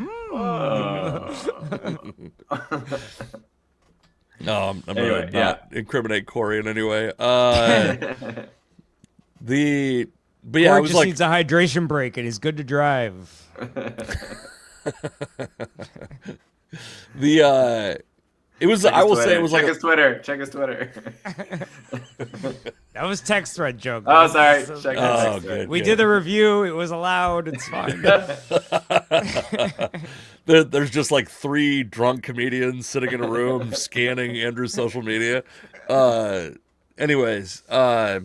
No, I'm going to not incriminate Cory in any way. But yeah, Cory I was just needs a hydration break and he's good to drive. It was. Check I his will Twitter. say it was Check like his Twitter. Check his Twitter. That was text thread joke. Oh, sorry. So- Check Oh, his text thread. good. we did the review. It was allowed. It's fine. There's just like 3 drunk comedians sitting in a room scanning Andrew's social media. Anyways, I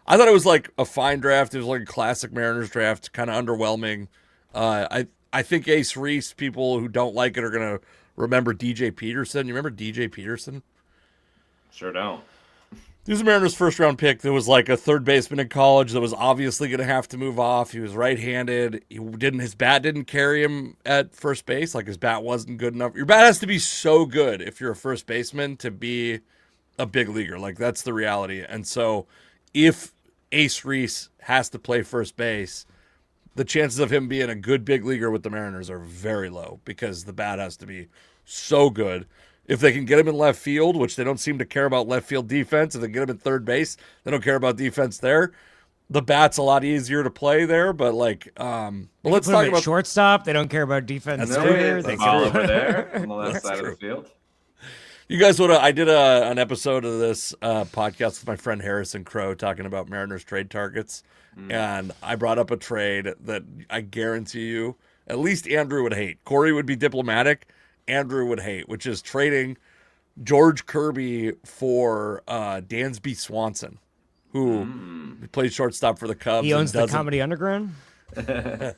thought it was like a fine draft. It was like a classic Mariners draft, kind of underwhelming. I think Ace Reese, people who don't like it are gonna remember DJ Peterson. You remember DJ Peterson? Sure don't. He was a Mariners first round pick that was like a third baseman in college that was obviously going to have to move off. He was right-handed. His bat didn't carry him at first base. Like his bat wasn't good enough. Your bat has to be so good if you're a first baseman to be a big leaguer. Like that's the reality. And so if Ace Reese has to play first base, the chances of him being a good big leaguer with the Mariners are very low because the bat has to be so good. If they can get him in left field, which they don't seem to care about left field defense, if they get him in third base, they don't care about defense there. The bat's a lot easier to play there, but like, but let's Put talk him at about shortstop. They don't care about defense That's there. The They ball care- over there on the left That's side true. of the field. You guys would I did an episode of this podcast with my friend Harrison Crow talking about Mariners trade targets, and I brought up a trade that I guarantee you at least Andrew would hate. Cory would be diplomatic. Andrew would hate, which is trading George Kirby for Dansby Swanson, who plays shortstop for the Cubs. He owns and the Comedy Underground. But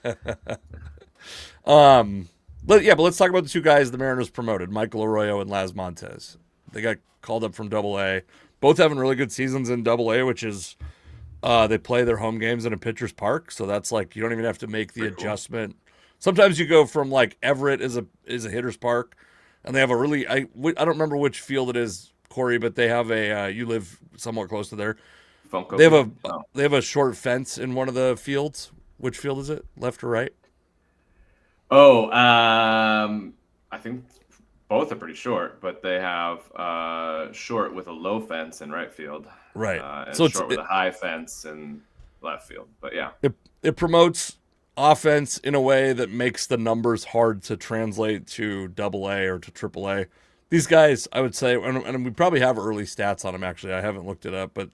let's talk about the 2 guys the Mariners promoted, Michael Arroyo and Laz Montez. They got called up from Double-A. Both having really good seasons in Double-A, which is they play their home games in a pitcher's park, so that's like you don't even have to make the Pretty cool. adjustment. Sometimes you go from like Everett is a hitter's park, and they have a really I don't remember which field it is, Cory, but they have a you live somewhat close to there. Funko They have Pop. Oh. they have a short fence in one of the fields. Which field is it? Left or right? Oh, I think both are pretty short, but they have short with a low fence in right field, Right. and So short with a high fence in left field. But yeah, it promotes offense in a way that makes the numbers hard to translate to Double-A or to Triple-A. These guys, I would say, and we probably have early stats on them. Actually, I haven't looked it up, but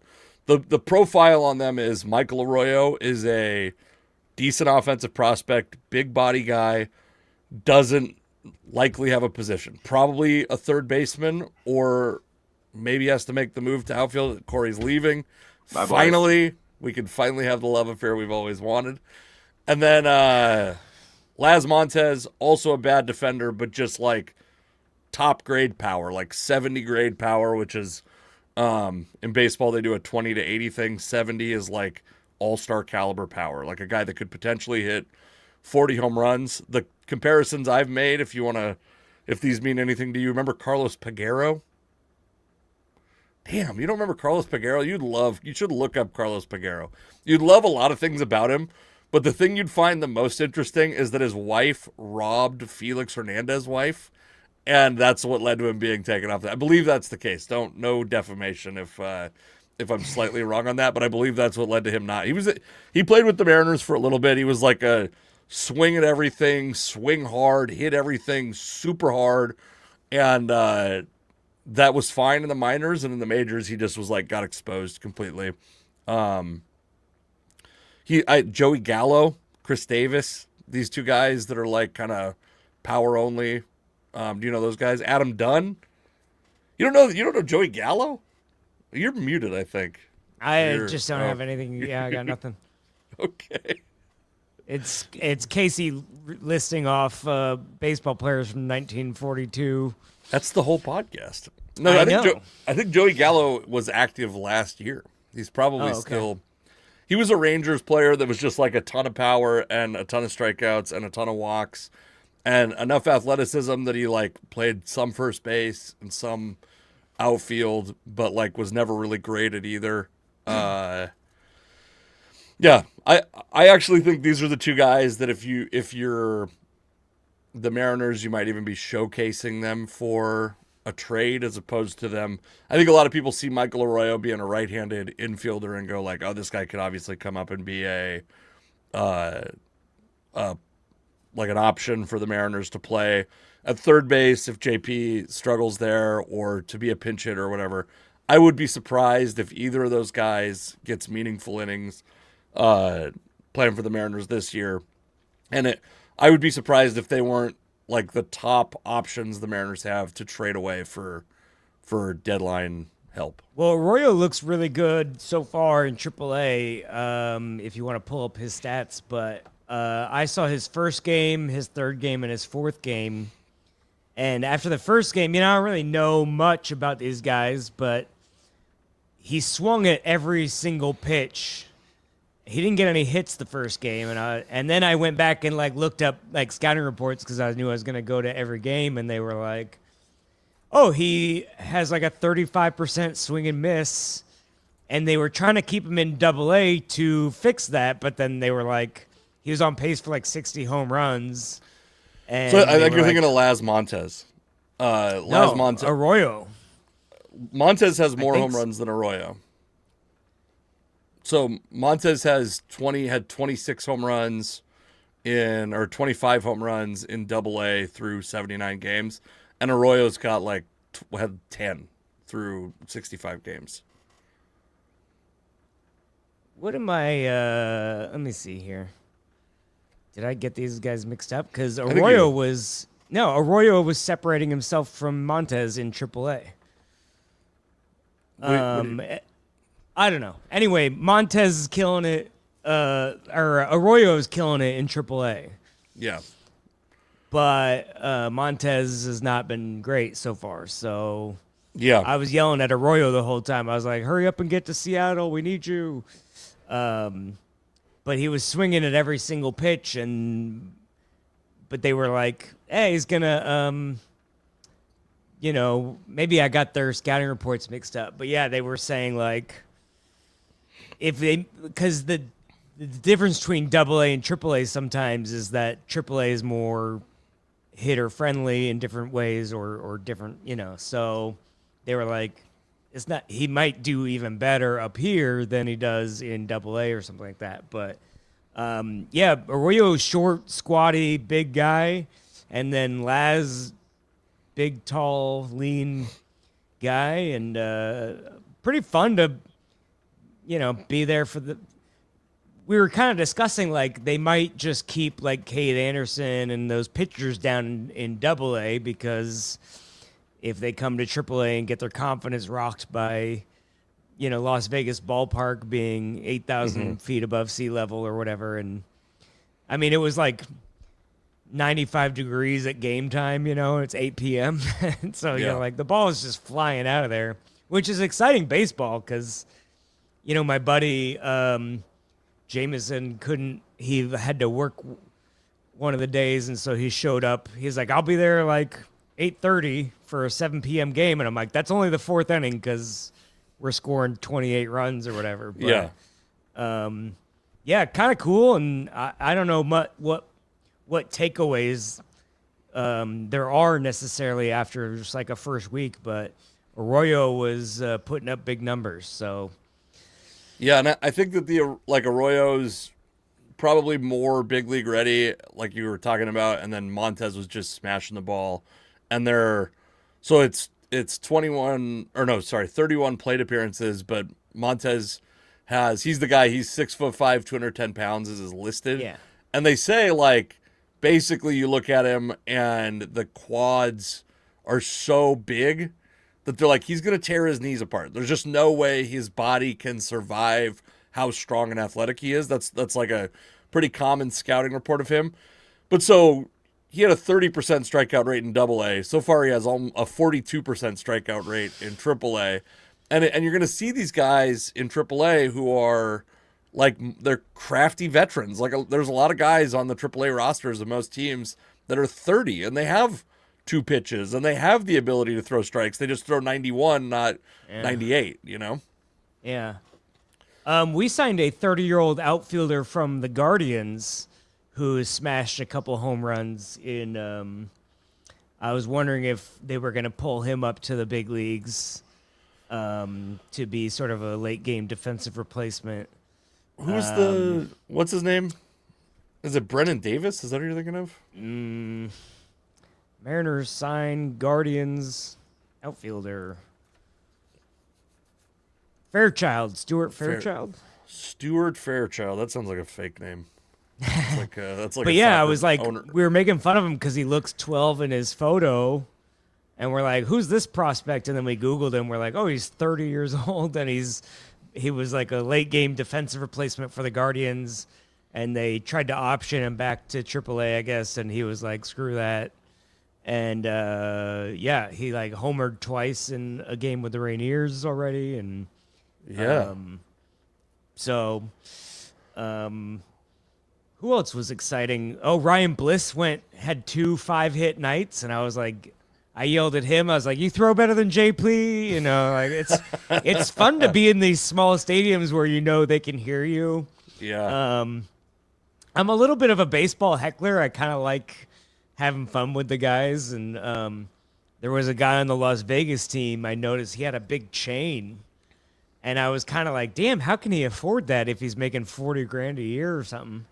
the profile on them is Michael Arroyo is a decent offensive prospect, big body guy, doesn't likely have a position. Probably a third baseman, or maybe has to make the move to outfield. Cory's leaving. My boys. Finally, we can finally have the love affair we've always wanted. And then Laz Montez, also a bad defender, but just like top grade power, like 70 grade power, which is in baseball they do a 20 to 80 thing. 70 is like all-star caliber power, like a guy that could potentially hit 40 home runs. The comparisons I've made, if these mean anything to you, remember Carlos Peguero? Damn, you don't remember Carlos Peguero? You should look up Carlos Peguero. You'd love a lot of things about him, but the thing you'd find the most interesting is that his wife robbed Felix Hernandez's wife, and that's what led to him being taken off. I believe that's the case. No defamation if I'm slightly wrong on that, but I believe that's what led to him not. He played with the Mariners for a little bit. He was like a swing at everything, swing hard, hit everything super hard, and that was fine in the minors, and in the majors he just was like got exposed completely. Joey Gallo, Chris Davis, these 2 guys that are like kind of power only. Do you know those guys? Adam Dunn. You don't know Joey Gallo? You're muted, I think. I just don't have anything. Yeah, I got nothing. Okay. It's Casey listing off baseball players from 1942. That's the whole podcast. No, I think know. I think Joey Gallo was active last year. He's probably still. He was a Rangers player that was just like a ton of power and a ton of strikeouts and a ton of walks and enough athleticism that he like played some first base and some outfield, but like was never really great at either. Yeah, I actually think these are the 2 guys that if you're the Mariners, you might even be showcasing them for a trade as opposed to them. I think a lot of people see Michael Arroyo being a right-handed infielder and go like, oh, this guy could obviously come up and be like like an option for the Mariners to play at third base if JP struggles there, or to be a pinch hitter or whatever. I would be surprised if either of those guys gets meaningful innings playing for the Mariners this year. And I would be surprised if they weren't like the top options the Mariners have to trade away for deadline help. Well, Arroyo looks really good so far in AAA. If you want to pull up his stats, but I saw his first game, his third game, and his fourth game. And after the first game, I don't really know much about these guys, but he swung at every single pitch. He didn't get any hits the first game, and then I went back and looked up scouting reports because I knew I was going to go to every game, and they were like, "Oh, he has a 35% swing and miss," and they were trying to keep him in AA to fix that, but then they were like, he was on pace for 60 home runs. And so I think you're thinking of Laz Montez. Arroyo. Montez has more home runs than Arroyo. So Montez had 26 home runs or 25 home runs in AA through 79 games, and Arroyo's got had 10 through 65 games. What am I? Let me see here. Did I get these guys mixed up? Because Arroyo was separating himself from Montez in AAA. I don't know. Anyway, Montez is killing it, or Arroyo is killing it in AAA. Yeah. But Montez has not been great so far. So yeah, I was yelling at Arroyo the whole time. I was like, "Hurry up and get to Seattle. We need you." But he was swinging at every single pitch, but they were like, "Hey, he's gonna." Maybe I got their scouting reports mixed up, but yeah, they were saying because the difference between AA and AAA sometimes is that AAA is more hitter friendly in different ways or different, so they were like, he might do even better up here than he does in AA or something like that. But Arroyo's short, squatty, big guy, and then Laz, big, tall, lean guy, and pretty fun to, be there for the. We were kind of discussing they might just keep Cade Anderson and those pitchers down in AA because if they come to AAA and get their confidence rocked by, Las Vegas ballpark being 8,000 feet above sea level or whatever, and I mean it was 95 degrees at game time, it's 8 p.m. And so, the ball is just flying out of there, which is exciting baseball because, my buddy Jameson he had to work one of the days, and so he showed up. He's like, I'll be there 8:30 for a 7 p.m. game. And I'm like, that's only the fourth inning because we're scoring 28 runs or whatever. But, kind of cool. And I don't know what takeaways there are necessarily after just a first week, but Arroyo was putting up big numbers. So yeah, and I think that Arroyo's probably more big league ready, like you were talking about, and then Montez was just smashing the ball, and it's 31 plate appearances, but Montez he's the guy, he's 6'5", 210 pounds is his listed, and they say basically you look at him and the quads are so big that they're he's going to tear his knees apart. There's just no way his body can survive how strong and athletic he is. That's a pretty common scouting report of him. But so he had a 30% strikeout rate in AA. So far he has a 42% strikeout rate in AAA. And you're going to see these guys in AAA who are they're crafty veterans. There's a lot of guys on the AAA rosters of most teams that are 30 and they have two pitches and they have the ability to throw strikes. They just throw 91, not 98, Yeah. We signed a 30-year-old outfielder from the Guardians who smashed a couple home runs in. I was wondering if they were going to pull him up to the big leagues to be sort of a late game defensive replacement. What's his name? Is it Brennan Davis? Is that what you're thinking of? Mariners sign Guardians outfielder. Fairchild, Stuart Fairchild. Stuart Fairchild. That sounds like a fake name. That's like. But a yeah, I soccer was like, owner. we were making fun of him because he looks 12 in his photo, and we're like, who's this prospect? And then we Googled him. We're like, oh, he's 30 years old, and he was like a late game defensive replacement for the Guardians, and they tried to option him back to AAA, I guess, and he was like, screw that. And yeah, he like homered twice in a game with the Rainiers already, and Yeah. so, who else was exciting? Oh, Ryan Bliss had 2 5-hit nights, and I was like, I yelled at him. I was like, "You throw better than JP," you know. Like it's fun to be in these small stadiums where you know they can hear you. Yeah. I'm a little bit of a baseball heckler. I kind of like having fun with the guys, and there was a guy on the Las Vegas team. I noticed he had a big chain. And I was kind of like, damn, how can he afford that if he's making $40,000 a year or something?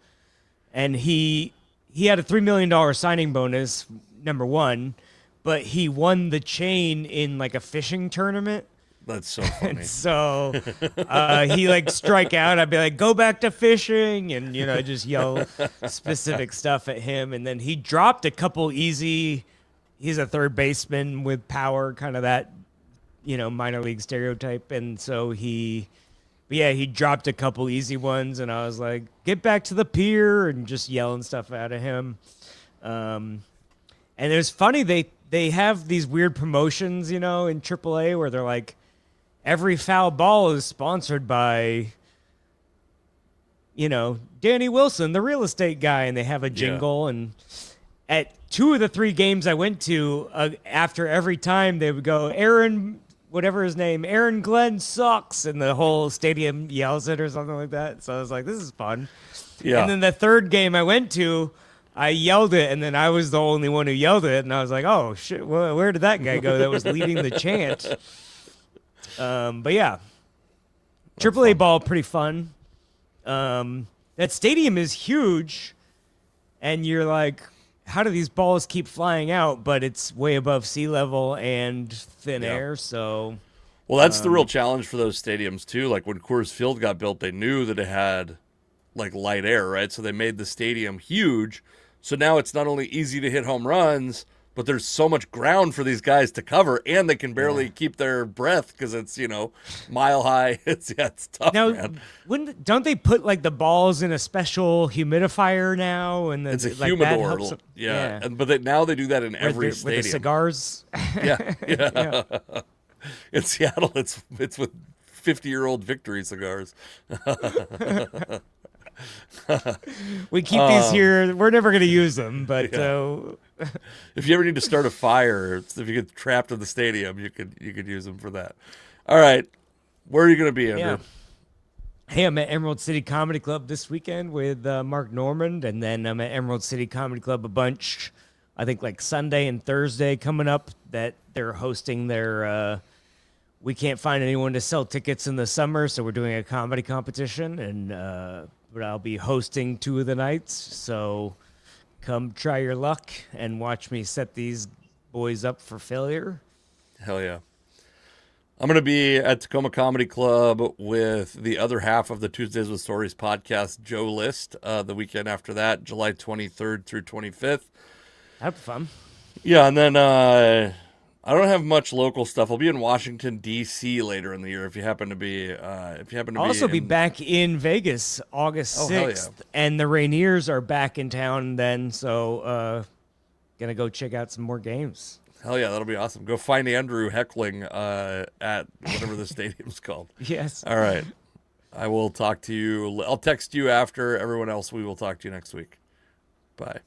And he had a $3 million signing bonus, number one, but he won the chain in like a fishing tournament. That's so funny. And so he like strike out. I'd be like, go back to fishing. And, you know, just yell specific stuff at him. And then he dropped a couple easy. He's a third baseman with power, kind of that, you know, minor league stereotype. And so he dropped a couple easy ones, and I was like, get back to the pier, and just yelling stuff out of him. And it was funny, they have these weird promotions, you know, in AAA where they're like, every foul ball is sponsored by, you know, Danny Wilson, the real estate guy, and they have a jingle. And at 2 of the 3 games I went to, after every time they would go, Aaron, whatever his name, Aaron Glenn sucks, and the whole stadium yells it or something like that. So I was like, this is fun. Yeah. And then the 3rd game I went to, I yelled it, and then I was the only one who yelled it, and I was like, oh shit, where did that guy go that was leading the chant? But yeah, AAA ball, pretty fun. That stadium is huge, and you're like, how do these balls keep flying out? But it's way above sea level and thin air, so. Well, that's the real challenge for those stadiums too. Like when Coors Field got built, they knew that it had like light air, right? So they made the stadium huge. So now it's not only easy to hit home runs, but there's so much ground for these guys to cover, and they can barely keep their breath because it's, you know, mile high. It's tough, now, man. Don't they put like the balls in a special humidifier now? And It's a like, humidor. that helps them? Yeah. But now they do that in every with stadium. the cigars. Yeah. In Seattle, it's with 50-year-old Victory cigars. We keep these here. We're never going to use them, but if you ever need to start a fire, if you get trapped in the stadium, you could use them for that. All right, where are you going to be, Andrew? yeah. Hey, I'm at Emerald City Comedy Club this weekend with Mark Normand, and then I'm at Emerald City Comedy Club a bunch. I think like Sunday and Thursday coming up that they're hosting their. We can't find anyone to sell tickets in the summer, so we're doing a comedy competition, and but I'll be hosting 2 of the nights. So come try your luck and watch me set these boys up for failure. Hell yeah. I'm going to be at Tacoma Comedy Club with the other half of the Tuesdays with Stories podcast, Joe List, the weekend after that, July 23rd through 25th. That'd be fun. Yeah, and then I don't have much local stuff. I'll be in Washington, D.C. later in the year if you happen to be I'll also be back in Vegas August 6th, and the Rainiers are back in town then, so gonna go check out some more games. Hell yeah, that'll be awesome. Go find Andrew heckling at whatever the stadium's called. Yes. All right. I will talk to you. I'll text you after. Everyone else, we will talk to you next week. Bye.